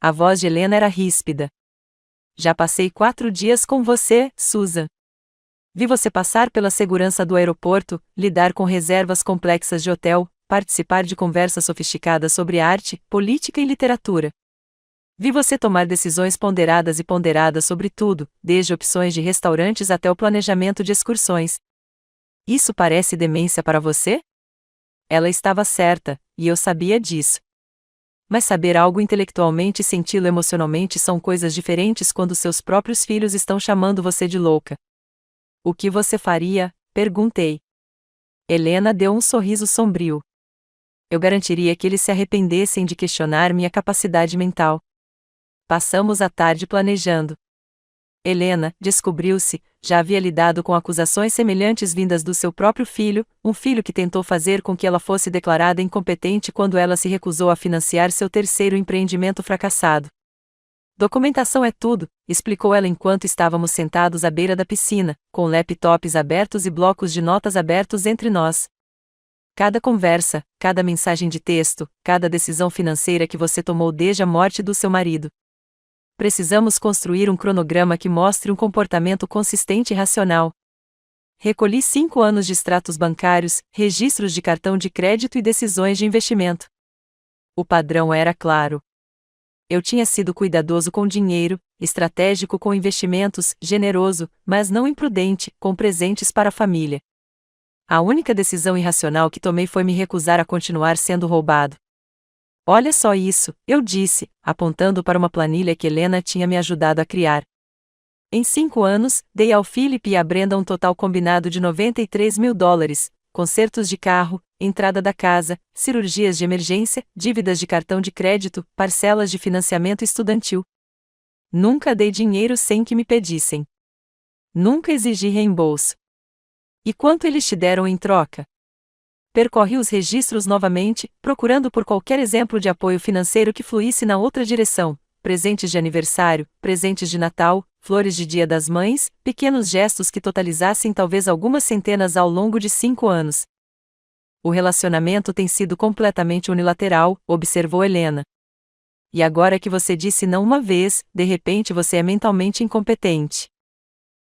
A voz de Helena era ríspida. Já passei 4 dias com você, Susan. Vi você passar pela segurança do aeroporto, lidar com reservas complexas de hotel, participar de conversas sofisticadas sobre arte, política e literatura. Vi você tomar decisões ponderadas sobre tudo, desde opções de restaurantes até o planejamento de excursões. Isso parece demência para você? Ela estava certa, e eu sabia disso. Mas saber algo intelectualmente e senti-lo emocionalmente são coisas diferentes quando seus próprios filhos estão chamando você de louca. O que você faria? Perguntei. Helena deu um sorriso sombrio. Eu garantiria que eles se arrependessem de questionar minha capacidade mental. Passamos a tarde planejando. Helena, descobriu-se, já havia lidado com acusações semelhantes vindas do seu próprio filho, um filho que tentou fazer com que ela fosse declarada incompetente quando ela se recusou a financiar seu terceiro empreendimento fracassado. Documentação é tudo, explicou ela enquanto estávamos sentados à beira da piscina, com laptops abertos e blocos de notas abertos entre nós. Cada conversa, cada mensagem de texto, cada decisão financeira que você tomou desde a morte do seu marido. Precisamos construir um cronograma que mostre um comportamento consistente e racional. Recolhi 5 anos de extratos bancários, registros de cartão de crédito e decisões de investimento. O padrão era claro. Eu tinha sido cuidadoso com dinheiro, estratégico com investimentos, generoso, mas não imprudente, com presentes para a família. A única decisão irracional que tomei foi me recusar a continuar sendo roubado. Olha só isso, eu disse, apontando para uma planilha que Helena tinha me ajudado a criar. Em 5 anos, dei ao Philip e à Brenda um total combinado de $93.000, consertos de carro, entrada da casa, cirurgias de emergência, dívidas de cartão de crédito, parcelas de financiamento estudantil. Nunca dei dinheiro sem que me pedissem. Nunca exigi reembolso. E quanto eles te deram em troca? Percorri os registros novamente, procurando por qualquer exemplo de apoio financeiro que fluísse na outra direção: presentes de aniversário, presentes de Natal, flores de Dia das Mães, pequenos gestos que totalizassem talvez algumas centenas ao longo de 5 anos. O relacionamento tem sido completamente unilateral, observou Helena. E agora que você disse não uma vez, de repente você é mentalmente incompetente.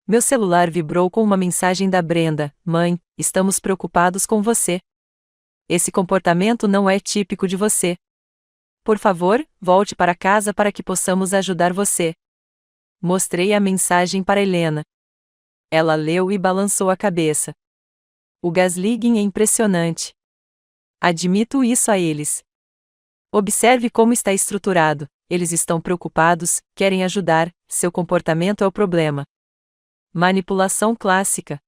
Meu celular vibrou com uma mensagem da Brenda: Mãe, estamos preocupados com você. Esse comportamento não é típico de você. Por favor, volte para casa para que possamos ajudar você. Mostrei a mensagem para Helena. Ela leu e balançou a cabeça. O gaslighting é impressionante. Admito isso a eles. Observe como está estruturado. Eles estão preocupados, querem ajudar, seu comportamento é o problema. Manipulação clássica.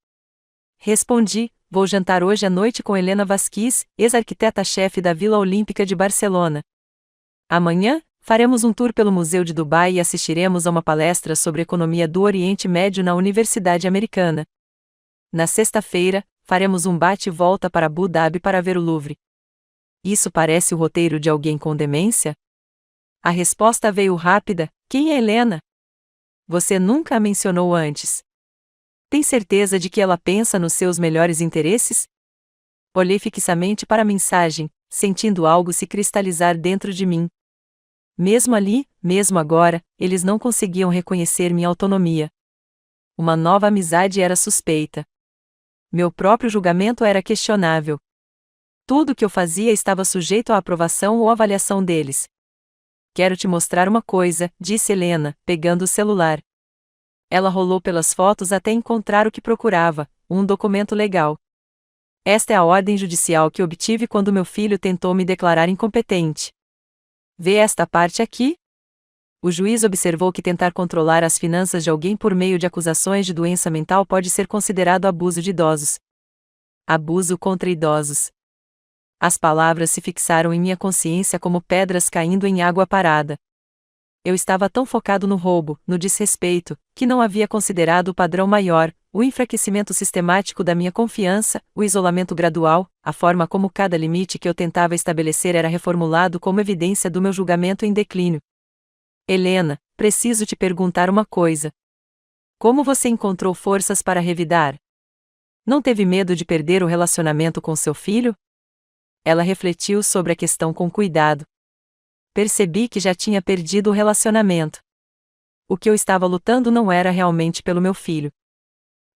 Respondi: vou jantar hoje à noite com Helena Vasquez, ex-arquiteta-chefe da Vila Olímpica de Barcelona. Amanhã, faremos um tour pelo Museu de Dubai e assistiremos a uma palestra sobre economia do Oriente Médio na Universidade Americana. Na sexta-feira, faremos um bate-volta para Abu Dhabi para ver o Louvre. Isso parece o roteiro de alguém com demência? A resposta veio rápida: quem é Helena? Você nunca a mencionou antes. Tem certeza de que ela pensa nos seus melhores interesses? Olhei fixamente para a mensagem, sentindo algo se cristalizar dentro de mim. Mesmo ali, mesmo agora, eles não conseguiam reconhecer minha autonomia. Uma nova amizade era suspeita. Meu próprio julgamento era questionável. Tudo o que eu fazia estava sujeito à aprovação ou avaliação deles. Quero te mostrar uma coisa, disse Helena, pegando o celular. Ela rolou pelas fotos até encontrar o que procurava, um documento legal. Esta é a ordem judicial que obtive quando meu filho tentou me declarar incompetente. Vê esta parte aqui? O juiz observou que tentar controlar as finanças de alguém por meio de acusações de doença mental pode ser considerado abuso de idosos. Abuso contra idosos. As palavras se fixaram em minha consciência como pedras caindo em água parada. Eu estava tão focado no roubo, no desrespeito, que não havia considerado o padrão maior, o enfraquecimento sistemático da minha confiança, o isolamento gradual, a forma como cada limite que eu tentava estabelecer era reformulado como evidência do meu julgamento em declínio. Helena, preciso te perguntar uma coisa. Como você encontrou forças para revidar? Não teve medo de perder o relacionamento com seu filho? Ela refletiu sobre a questão com cuidado. Percebi que já tinha perdido o relacionamento. O que eu estava lutando não era realmente pelo meu filho.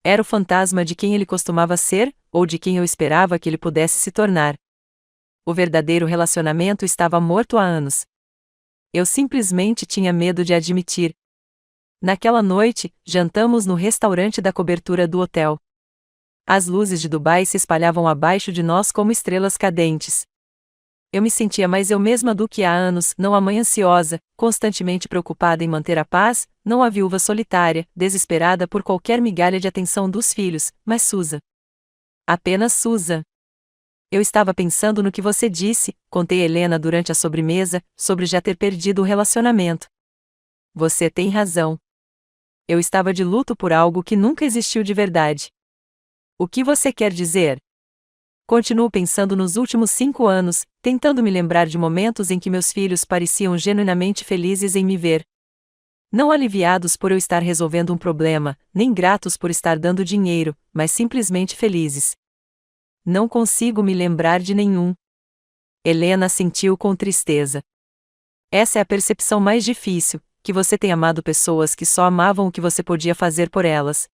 Era o fantasma de quem ele costumava ser, ou de quem eu esperava que ele pudesse se tornar. O verdadeiro relacionamento estava morto há anos. Eu simplesmente tinha medo de admitir. Naquela noite, jantamos no restaurante da cobertura do hotel. As luzes de Dubai se espalhavam abaixo de nós como estrelas cadentes. Eu me sentia mais eu mesma do que há anos, não a mãe ansiosa, constantemente preocupada em manter a paz, não a viúva solitária, desesperada por qualquer migalha de atenção dos filhos, mas Susan. Apenas Susan. Eu estava pensando no que você disse, contei a Helena durante a sobremesa, sobre já ter perdido o relacionamento. Você tem razão. Eu estava de luto por algo que nunca existiu de verdade. O que você quer dizer? Continuo pensando nos últimos 5 anos, tentando me lembrar de momentos em que meus filhos pareciam genuinamente felizes em me ver. Não aliviados por eu estar resolvendo um problema, nem gratos por estar dando dinheiro, mas simplesmente felizes. Não consigo me lembrar de nenhum. Helena sentiu com tristeza. Essa é a percepção mais difícil, que você tem amado pessoas que só amavam o que você podia fazer por elas.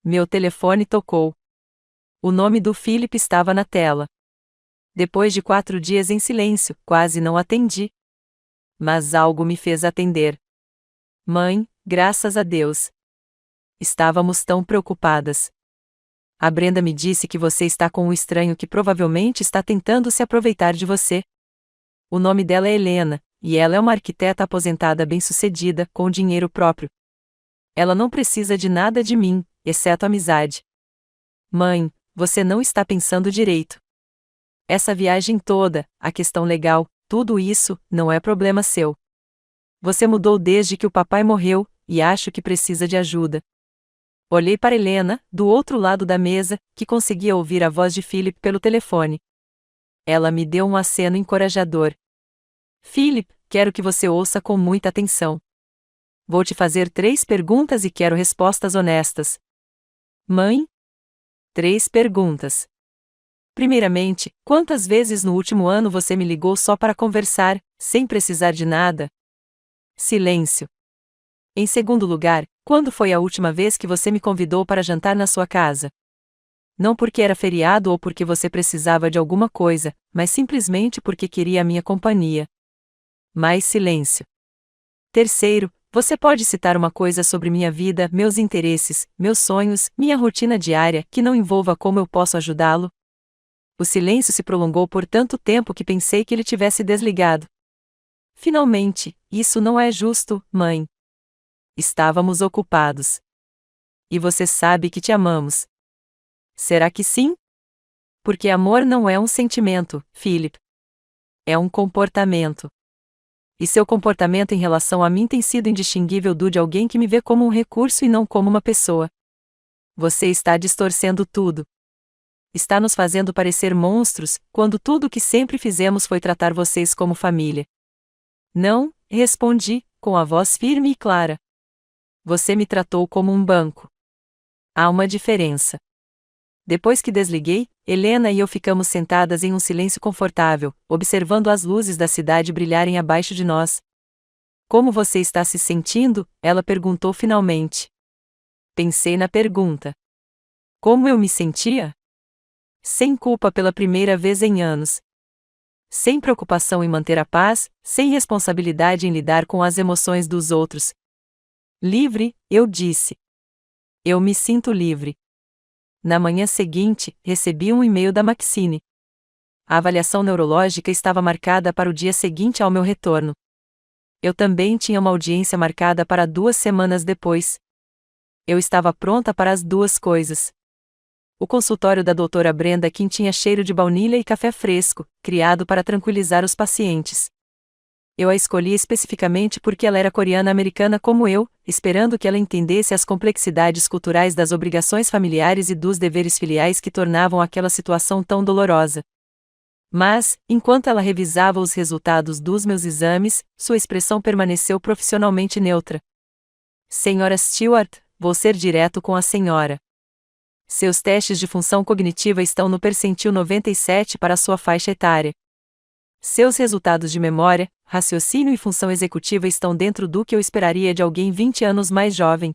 Meu telefone tocou. O nome do Philip estava na tela. Depois de 4 dias em silêncio, quase não atendi. Mas algo me fez atender. Mãe, graças a Deus. Estávamos tão preocupadas. A Brenda me disse que você está com um estranho que provavelmente está tentando se aproveitar de você. O nome dela é Helena, e ela é uma arquiteta aposentada bem-sucedida, com dinheiro próprio. Ela não precisa de nada de mim, exceto amizade. Mãe, você não está pensando direito. Essa viagem toda, a questão legal, tudo isso, não é problema seu. Você mudou desde que o papai morreu, e acho que precisa de ajuda. Olhei para Helena, do outro lado da mesa, que conseguia ouvir a voz de Philip pelo telefone. Ela me deu um aceno encorajador. Philip, quero que você ouça com muita atenção. Vou te fazer 3 perguntas e quero respostas honestas. Mãe? 3 perguntas. Primeiramente, quantas vezes no último ano você me ligou só para conversar, sem precisar de nada? Silêncio. Em segundo lugar, quando foi a última vez que você me convidou para jantar na sua casa? Não porque era feriado ou porque você precisava de alguma coisa, mas simplesmente porque queria a minha companhia. Mais silêncio. Terceiro, Você pode citar uma coisa sobre minha vida, meus interesses, meus sonhos, minha rotina diária, que não envolva como eu posso ajudá-lo? O silêncio se prolongou por tanto tempo que pensei que ele tivesse desligado. Finalmente, isso não é justo, mãe. Estávamos ocupados. E você sabe que te amamos. Será que sim? Porque amor não é um sentimento, Philip. É um comportamento. E seu comportamento em relação a mim tem sido indistinguível do de alguém que me vê como um recurso e não como uma pessoa. Você está distorcendo tudo. Está nos fazendo parecer monstros, quando tudo o que sempre fizemos foi tratar vocês como família. Não, respondi, com a voz firme e clara. Você me tratou como um banco. Há uma diferença. Depois que desliguei, Helena e eu ficamos sentadas em um silêncio confortável, observando as luzes da cidade brilharem abaixo de nós. Como você está se sentindo? Ela perguntou finalmente. Pensei na pergunta. Como eu me sentia? Sem culpa pela primeira vez em anos. Sem preocupação em manter a paz, sem responsabilidade em lidar com as emoções dos outros. Livre, eu disse. Eu me sinto livre. Na manhã seguinte, recebi um e-mail da Maxine. A avaliação neurológica estava marcada para o dia seguinte ao meu retorno. Eu também tinha uma audiência marcada para 2 semanas depois. Eu estava pronta para as duas coisas. O consultório da doutora Brenda Kim tinha cheiro de baunilha e café fresco, criado para tranquilizar os pacientes. Eu a escolhi especificamente porque ela era coreana-americana como eu, esperando que ela entendesse as complexidades culturais das obrigações familiares e dos deveres filiais que tornavam aquela situação tão dolorosa. Mas, enquanto ela revisava os resultados dos meus exames, sua expressão permaneceu profissionalmente neutra. Senhora Stewart, vou ser direto com a senhora. Seus testes de função cognitiva estão no percentil 97 para sua faixa etária. Seus resultados de memória, raciocínio e função executiva estão dentro do que eu esperaria de alguém 20 anos mais jovem.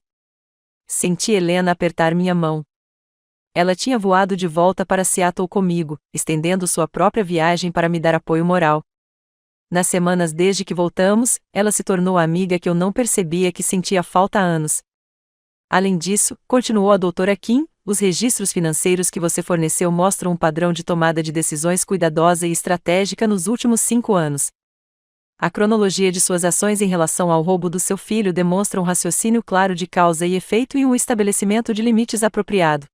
Senti Helena apertar minha mão. Ela tinha voado de volta para Seattle comigo, estendendo sua própria viagem para me dar apoio moral. Nas semanas desde que voltamos, ela se tornou a amiga que eu não percebia que sentia falta há anos. Além disso, continuou a doutora Kim, os registros financeiros que você forneceu mostram um padrão de tomada de decisões cuidadosa e estratégica nos últimos 5 anos. A cronologia de suas ações em relação ao roubo do seu filho demonstra um raciocínio claro de causa e efeito e um estabelecimento de limites apropriado.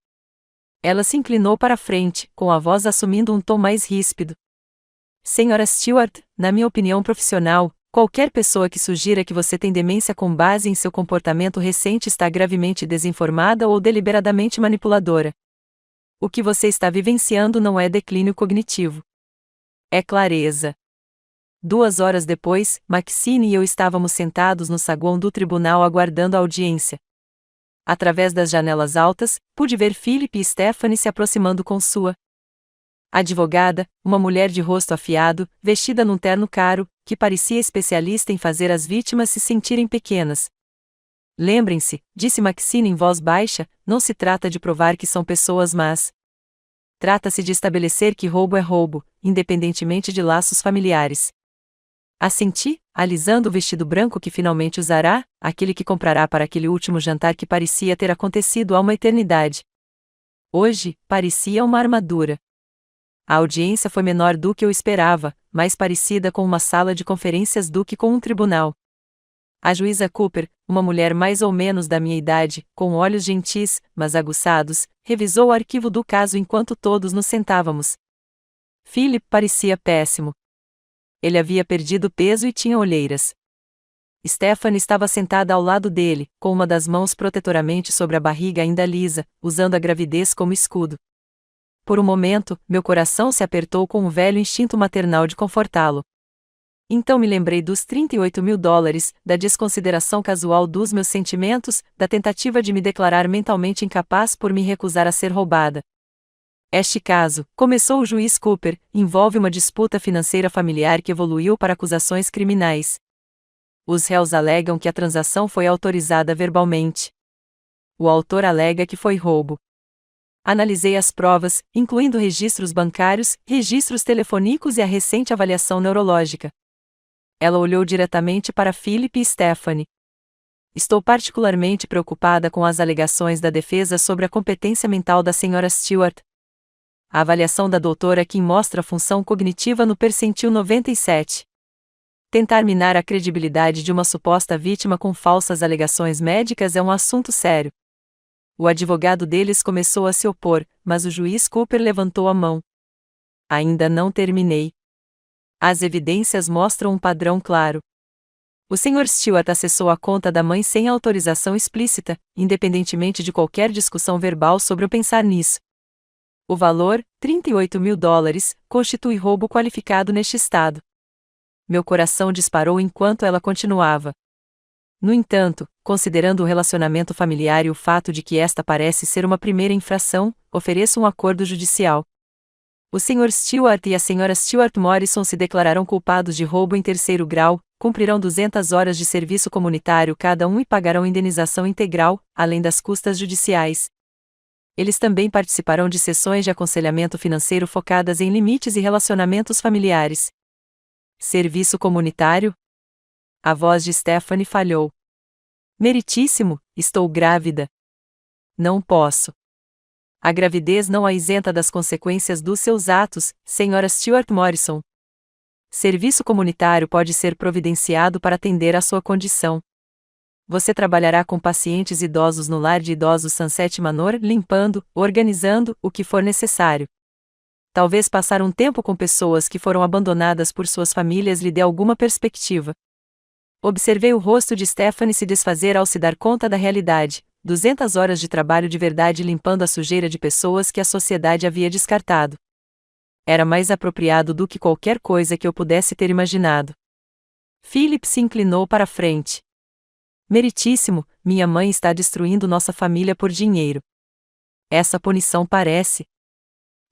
Ela se inclinou para a frente, com a voz assumindo um tom mais ríspido. Senhora Stewart, na minha opinião profissional, qualquer pessoa que sugira que você tem demência com base em seu comportamento recente está gravemente desinformada ou deliberadamente manipuladora. O que você está vivenciando não é declínio cognitivo. É clareza. 2 horas depois, Maxine e eu estávamos sentados no saguão do tribunal aguardando a audiência. Através das janelas altas, pude ver Philip e Stephanie se aproximando com sua advogada, uma mulher de rosto afiado, vestida num terno caro, que parecia especialista em fazer as vítimas se sentirem pequenas. Lembrem-se, disse Maxine em voz baixa, não se trata de provar que são pessoas más. Trata-se de estabelecer que roubo é roubo, independentemente de laços familiares. Assenti, alisando o vestido branco que finalmente usará, aquele que comprará para aquele último jantar que parecia ter acontecido há uma eternidade. Hoje, parecia uma armadura. A audiência foi menor do que eu esperava, mais parecida com uma sala de conferências do que com um tribunal. A juíza Cooper, uma mulher mais ou menos da minha idade, com olhos gentis, mas aguçados, revisou o arquivo do caso enquanto todos nos sentávamos. Philip parecia péssimo. Ele havia perdido peso e tinha olheiras. Stephanie estava sentada ao lado dele, com uma das mãos protetoramente sobre a barriga ainda lisa, usando a gravidez como escudo. Por um momento, meu coração se apertou com o velho instinto maternal de confortá-lo. Então me lembrei dos $38.000, da desconsideração casual dos meus sentimentos, da tentativa de me declarar mentalmente incapaz por me recusar a ser roubada. Este caso, começou o juiz Cooper, envolve uma disputa financeira familiar que evoluiu para acusações criminais. Os réus alegam que a transação foi autorizada verbalmente. O autor alega que foi roubo. Analisei as provas, incluindo registros bancários, registros telefônicos e a recente avaliação neurológica. Ela olhou diretamente para Philip e Stephanie. Estou particularmente preocupada com as alegações da defesa sobre a competência mental da Sra. Stewart. A avaliação da doutora Kim mostra a função cognitiva no percentil 97. Tentar minar a credibilidade de uma suposta vítima com falsas alegações médicas é um assunto sério. O advogado deles começou a se opor, mas o juiz Cooper levantou a mão. Ainda não terminei. As evidências mostram um padrão claro. O Sr. Stewart acessou a conta da mãe sem autorização explícita, independentemente de qualquer discussão verbal sobre o pensar nisso. O valor, $38.000, constitui roubo qualificado neste estado. Meu coração disparou enquanto ela continuava. No entanto, considerando o relacionamento familiar e o fato de que esta parece ser uma primeira infração, ofereço um acordo judicial. O Sr. Stewart e a Sra. Stewart Morrison se declararão culpados de roubo em terceiro grau, cumprirão 200 horas de serviço comunitário cada um e pagarão indenização integral, além das custas judiciais. Eles também participarão de sessões de aconselhamento financeiro focadas em limites e relacionamentos familiares. Serviço comunitário? A voz de Stephanie falhou. Meritíssimo, estou grávida. Não posso. A gravidez não a isenta das consequências dos seus atos, Sra. Stewart Morrison. Serviço comunitário pode ser providenciado para atender à sua condição. Você trabalhará com pacientes idosos no lar de idosos Sunset Manor, limpando, organizando, o que for necessário. Talvez passar um tempo com pessoas que foram abandonadas por suas famílias lhe dê alguma perspectiva. Observei o rosto de Stephanie se desfazer ao se dar conta da realidade. 200 horas de trabalho de verdade limpando a sujeira de pessoas que a sociedade havia descartado. Era mais apropriado do que qualquer coisa que eu pudesse ter imaginado. Philip se inclinou para a frente. Meritíssimo, minha mãe está destruindo nossa família por dinheiro. Essa punição parece.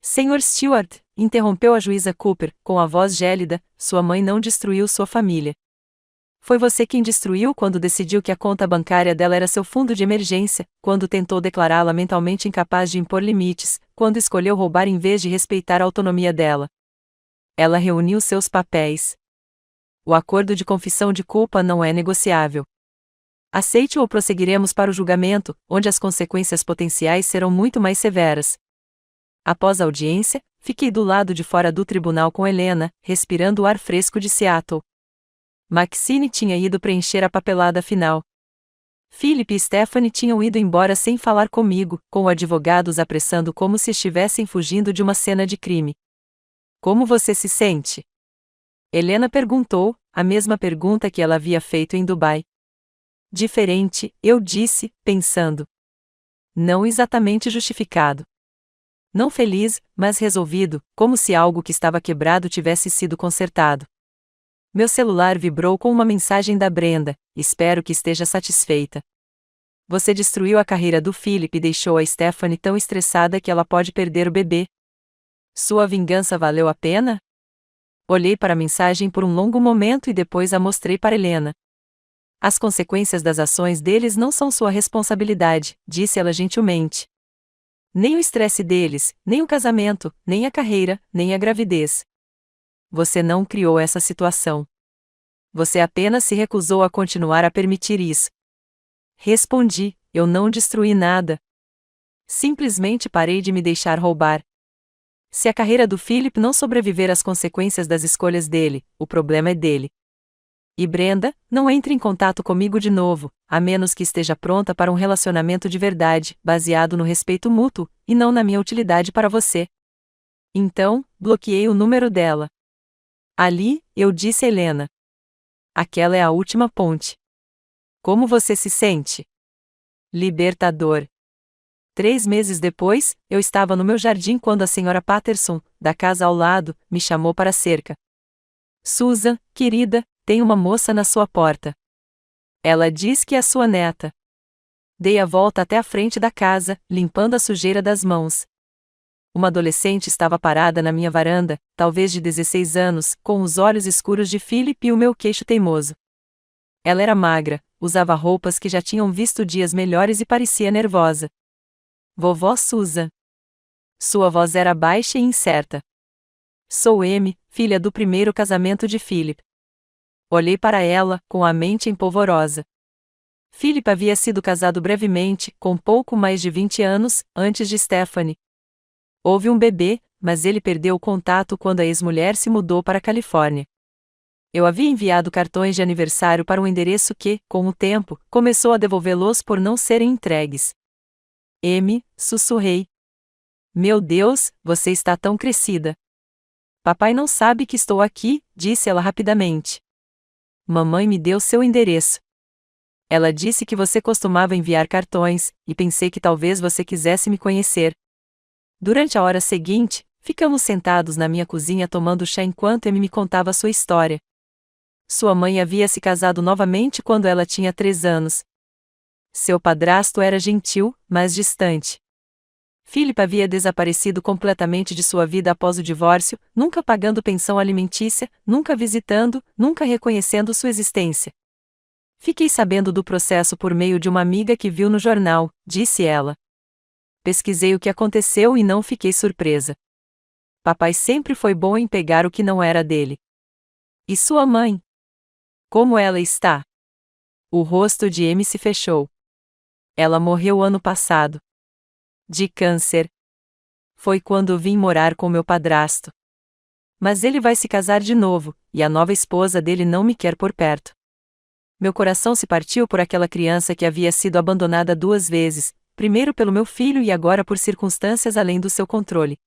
Sr. Stewart, interrompeu a juíza Cooper, com a voz gélida, sua mãe não destruiu sua família. Foi você quem destruiu quando decidiu que a conta bancária dela era seu fundo de emergência, quando tentou declará-la mentalmente incapaz de impor limites, quando escolheu roubar em vez de respeitar a autonomia dela. Ela reuniu seus papéis. O acordo de confissão de culpa não é negociável. Aceite-o ou prosseguiremos para o julgamento, onde as consequências potenciais serão muito mais severas. Após a audiência, fiquei do lado de fora do tribunal com Helena, respirando o ar fresco de Seattle. Maxine tinha ido preencher a papelada final. Philip e Stephanie tinham ido embora sem falar comigo, com o advogado os apressando como se estivessem fugindo de uma cena de crime. Como você se sente? Helena perguntou, a mesma pergunta que ela havia feito em Dubai. Diferente, eu disse, pensando. Não exatamente justificado. Não feliz, mas resolvido, como se algo que estava quebrado tivesse sido consertado. Meu celular vibrou com uma mensagem da Brenda, espero que esteja satisfeita. Você destruiu a carreira do Philip e deixou a Stephanie tão estressada que ela pode perder o bebê. Sua vingança valeu a pena? Olhei para a mensagem por um longo momento e depois a mostrei para Helena. As consequências das ações deles não são sua responsabilidade, disse ela gentilmente. Nem o estresse deles, nem o casamento, nem a carreira, nem a gravidez. Você não criou essa situação. Você apenas se recusou a continuar a permitir isso. Respondi, eu não destruí nada. Simplesmente parei de me deixar roubar. Se a carreira do Philip não sobreviver às consequências das escolhas dele, o problema é dele. E Brenda, não entre em contato comigo de novo, a menos que esteja pronta para um relacionamento de verdade, baseado no respeito mútuo, e não na minha utilidade para você. Então, bloqueei o número dela. Ali, eu disse a Helena. Aquela é a última ponte. Como você se sente? Libertador. 3 meses depois, eu estava no meu jardim quando a Sra. Patterson, da casa ao lado, me chamou para a cerca. Susan, querida, tem uma moça na sua porta. Ela diz que é sua neta. Dei a volta até a frente da casa, limpando a sujeira das mãos. Uma adolescente estava parada na minha varanda, talvez de 16 anos, com os olhos escuros de Philip e o meu queixo teimoso. Ela era magra, usava roupas que já tinham visto dias melhores e parecia nervosa. Vovó Susan. Sua voz era baixa e incerta. Sou Amy, filha do primeiro casamento de Philip. Olhei para ela, com a mente empolvorosa. Philip havia sido casado brevemente, com pouco mais de 20 anos, antes de Stephanie. Houve um bebê, mas ele perdeu o contato quando a ex-mulher se mudou para a Califórnia. Eu havia enviado cartões de aniversário para um endereço que, com o tempo, começou a devolvê-los por não serem entregues. Sussurrei. Meu Deus, você está tão crescida. Papai não sabe que estou aqui, disse ela rapidamente. Mamãe me deu seu endereço. Ela disse que você costumava enviar cartões, e pensei que talvez você quisesse me conhecer. Durante a hora seguinte, ficamos sentados na minha cozinha tomando chá enquanto Amy me contava sua história. Sua mãe havia se casado novamente quando ela tinha 3 anos. Seu padrasto era gentil, mas distante. Philip havia desaparecido completamente de sua vida após o divórcio, nunca pagando pensão alimentícia, nunca visitando, nunca reconhecendo sua existência. Fiquei sabendo do processo por meio de uma amiga que viu no jornal, disse ela. Pesquisei o que aconteceu e não fiquei surpresa. Papai sempre foi bom em pegar o que não era dele. E sua mãe? Como ela está? O rosto de Amy se fechou. Ela morreu ano passado. De câncer. Foi quando vim morar com meu padrasto. Mas ele vai se casar de novo, e a nova esposa dele não me quer por perto. Meu coração se partiu por aquela criança que havia sido abandonada 2 vezes, primeiro pelo meu filho e agora por circunstâncias além do seu controle.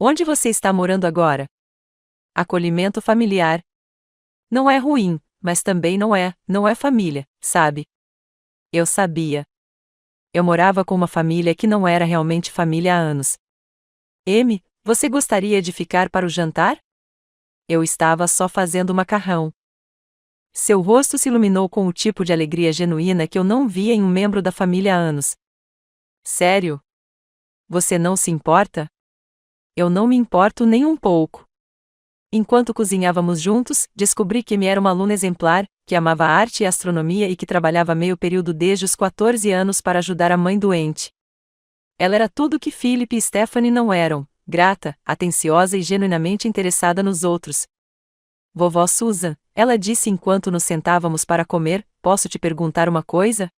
Onde você está morando agora? Acolhimento familiar. Não é ruim, mas também não é família, sabe? Eu sabia. Eu morava com uma família que não era realmente família há anos. Amy, você gostaria de ficar para o jantar? Eu estava só fazendo macarrão. Seu rosto se iluminou com o tipo de alegria genuína que eu não via em um membro da família há anos. Sério? Você não se importa? Eu não me importo nem um pouco. Enquanto cozinhávamos juntos, descobri que Amy era uma aluna exemplar, que amava a arte e a astronomia e que trabalhava meio período desde os 14 anos para ajudar a mãe doente. Ela era tudo o que Philip e Stephanie não eram: grata, atenciosa e genuinamente interessada nos outros. Vovó Susan, ela disse enquanto nos sentávamos para comer, posso te perguntar uma coisa?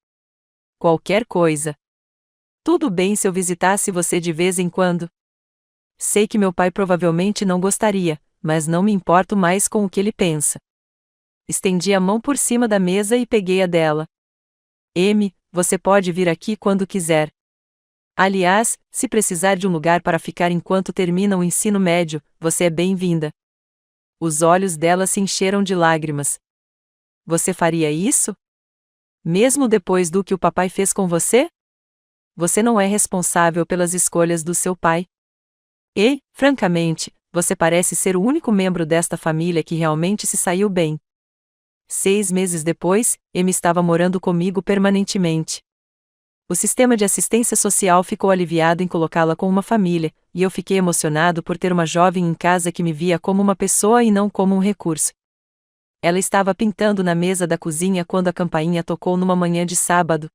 Qualquer coisa. Tudo bem se eu visitasse você de vez em quando? Sei que meu pai provavelmente não gostaria, mas não me importo mais com o que ele pensa. Estendi a mão por cima da mesa e peguei a dela. Amy, você pode vir aqui quando quiser. Aliás, se precisar de um lugar para ficar enquanto termina o ensino médio, você é bem-vinda. Os olhos dela se encheram de lágrimas. Você faria isso? Mesmo depois do que o papai fez com você? Você não é responsável pelas escolhas do seu pai. E, francamente, você parece ser o único membro desta família que realmente se saiu bem. 6 meses depois, Amy estava morando comigo permanentemente. O sistema de assistência social ficou aliviado em colocá-la com uma família, e eu fiquei emocionado por ter uma jovem em casa que me via como uma pessoa e não como um recurso. Ela estava pintando na mesa da cozinha quando a campainha tocou numa manhã de sábado.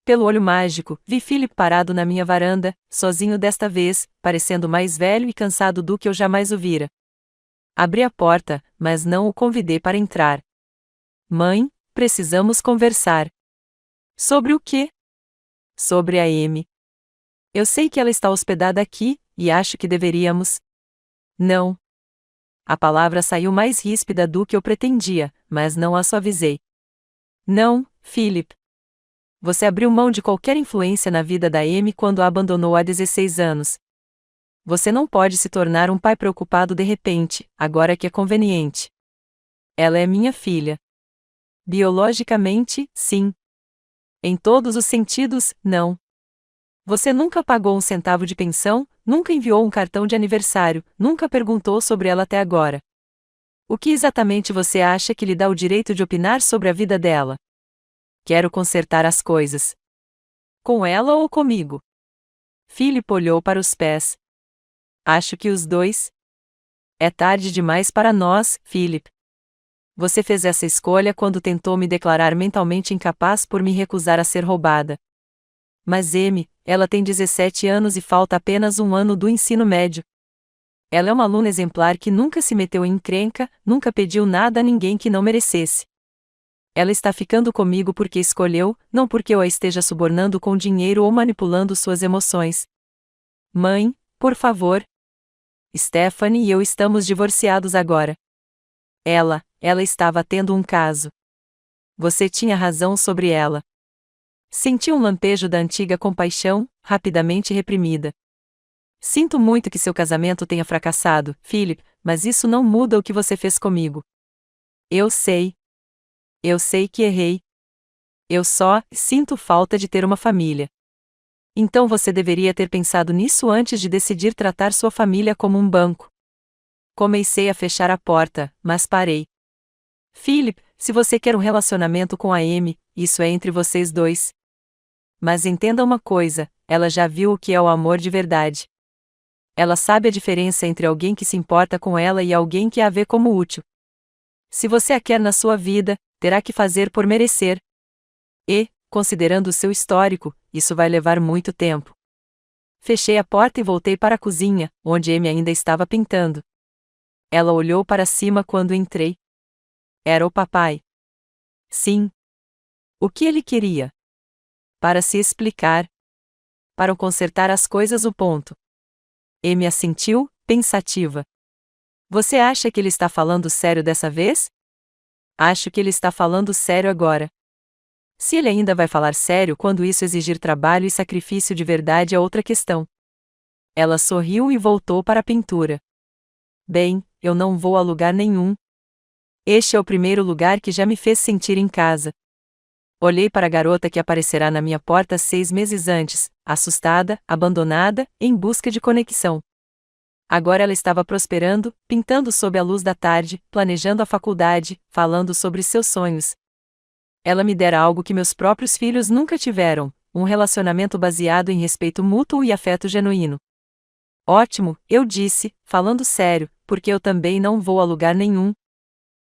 Pelo olho mágico, vi Philip parado na minha varanda, sozinho desta vez, parecendo mais velho e cansado do que eu jamais o vira. Abri a porta, mas não o convidei para entrar. Mãe, precisamos conversar. Sobre o quê? Sobre a Amy. Eu sei que ela está hospedada aqui, e acho que deveríamos. Não. A palavra saiu mais ríspida do que eu pretendia, mas não a suavizei. Não, Philip. Você abriu mão de qualquer influência na vida da Amy quando a abandonou há 16 anos. Você não pode se tornar um pai preocupado de repente, agora que é conveniente. Ela é minha filha. Biologicamente, sim. Em todos os sentidos, não. Você nunca pagou um centavo de pensão, nunca enviou um cartão de aniversário, nunca perguntou sobre ela até agora. O que exatamente você acha que lhe dá o direito de opinar sobre a vida dela? Quero consertar as coisas. Com ela ou comigo? Philip olhou para os pés. Acho que os dois. É tarde demais para nós, Philip. Você fez essa escolha quando tentou me declarar mentalmente incapaz por me recusar a ser roubada. Mas Amy, ela tem 17 anos e falta apenas 1 ano do ensino médio. Ela é uma aluna exemplar que nunca se meteu em encrenca, nunca pediu nada a ninguém que não merecesse. Ela está ficando comigo porque escolheu, não porque eu a esteja subornando com dinheiro ou manipulando suas emoções. Mãe, por favor. Stephanie e eu estamos divorciados agora. Ela estava tendo um caso. Você tinha razão sobre ela. Senti um lampejo da antiga compaixão, rapidamente reprimida. Sinto muito que seu casamento tenha fracassado, Philip, mas isso não muda o que você fez comigo. Eu sei. Eu sei que errei. Eu só sinto falta de ter uma família. Então você deveria ter pensado nisso antes de decidir tratar sua família como um banco. Comecei a fechar a porta, mas parei. Philip, se você quer um relacionamento com a Amy, isso é entre vocês dois. Mas entenda uma coisa, ela já viu o que é o amor de verdade. Ela sabe a diferença entre alguém que se importa com ela e alguém que a vê como útil. Se você a quer na sua vida, terá que fazer por merecer. E, considerando o seu histórico, isso vai levar muito tempo. Fechei a porta e voltei para a cozinha, onde Amy ainda estava pintando. Ela olhou para cima quando entrei. Era o papai. Sim. O que ele queria? Para se explicar. Para consertar as coisas o ponto. Amy assentiu, pensativa. Você acha que ele está falando sério dessa vez? Acho que ele está falando sério agora. Se ele ainda vai falar sério quando isso exigir trabalho e sacrifício de verdade é outra questão. Ela sorriu e voltou para a pintura. Bem, eu não vou a lugar nenhum. Este é o primeiro lugar que já me fez sentir em casa. Olhei para a garota que aparecerá na minha porta 6 meses antes, assustada, abandonada, em busca de conexão. Agora ela estava prosperando, pintando sob a luz da tarde, planejando a faculdade, falando sobre seus sonhos. Ela me dera algo que meus próprios filhos nunca tiveram, um relacionamento baseado em respeito mútuo e afeto genuíno. Ótimo, eu disse, falando sério, porque eu também não vou a lugar nenhum.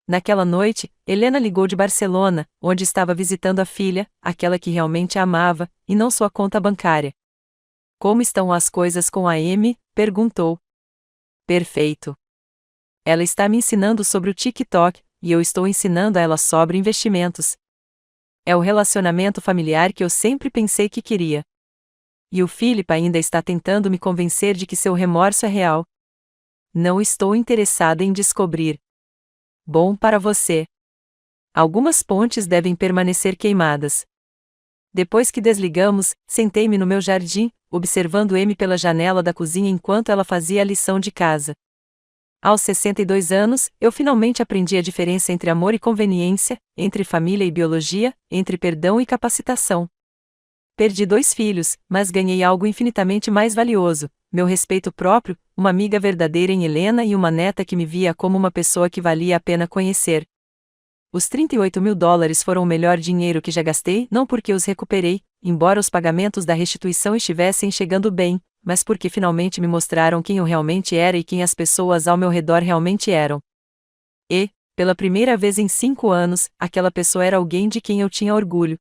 Naquela noite, Helena ligou de Barcelona, onde estava visitando a filha, aquela que realmente a amava, e não sua conta bancária. Como estão as coisas com a Amy? Perguntou. Perfeito. Ela está me ensinando sobre o TikTok, e eu estou ensinando a ela sobre investimentos. É o relacionamento familiar que eu sempre pensei que queria. E o Philip ainda está tentando me convencer de que seu remorso é real. Não estou interessada em descobrir. Bom para você. Algumas pontes devem permanecer queimadas. Depois que desligamos, sentei-me no meu jardim, observando Amy pela janela da cozinha enquanto ela fazia a lição de casa. Aos 62 anos, eu finalmente aprendi a diferença entre amor e conveniência, entre família e biologia, entre perdão e capacitação. Perdi 2 filhos, mas ganhei algo infinitamente mais valioso: meu respeito próprio, uma amiga verdadeira em Helena e uma neta que me via como uma pessoa que valia a pena conhecer. Os $38.000 foram o melhor dinheiro que já gastei, não porque os recuperei, embora os pagamentos da restituição estivessem chegando bem, mas porque finalmente me mostraram quem eu realmente era e quem as pessoas ao meu redor realmente eram. E, pela primeira vez em 5 anos, aquela pessoa era alguém de quem eu tinha orgulho.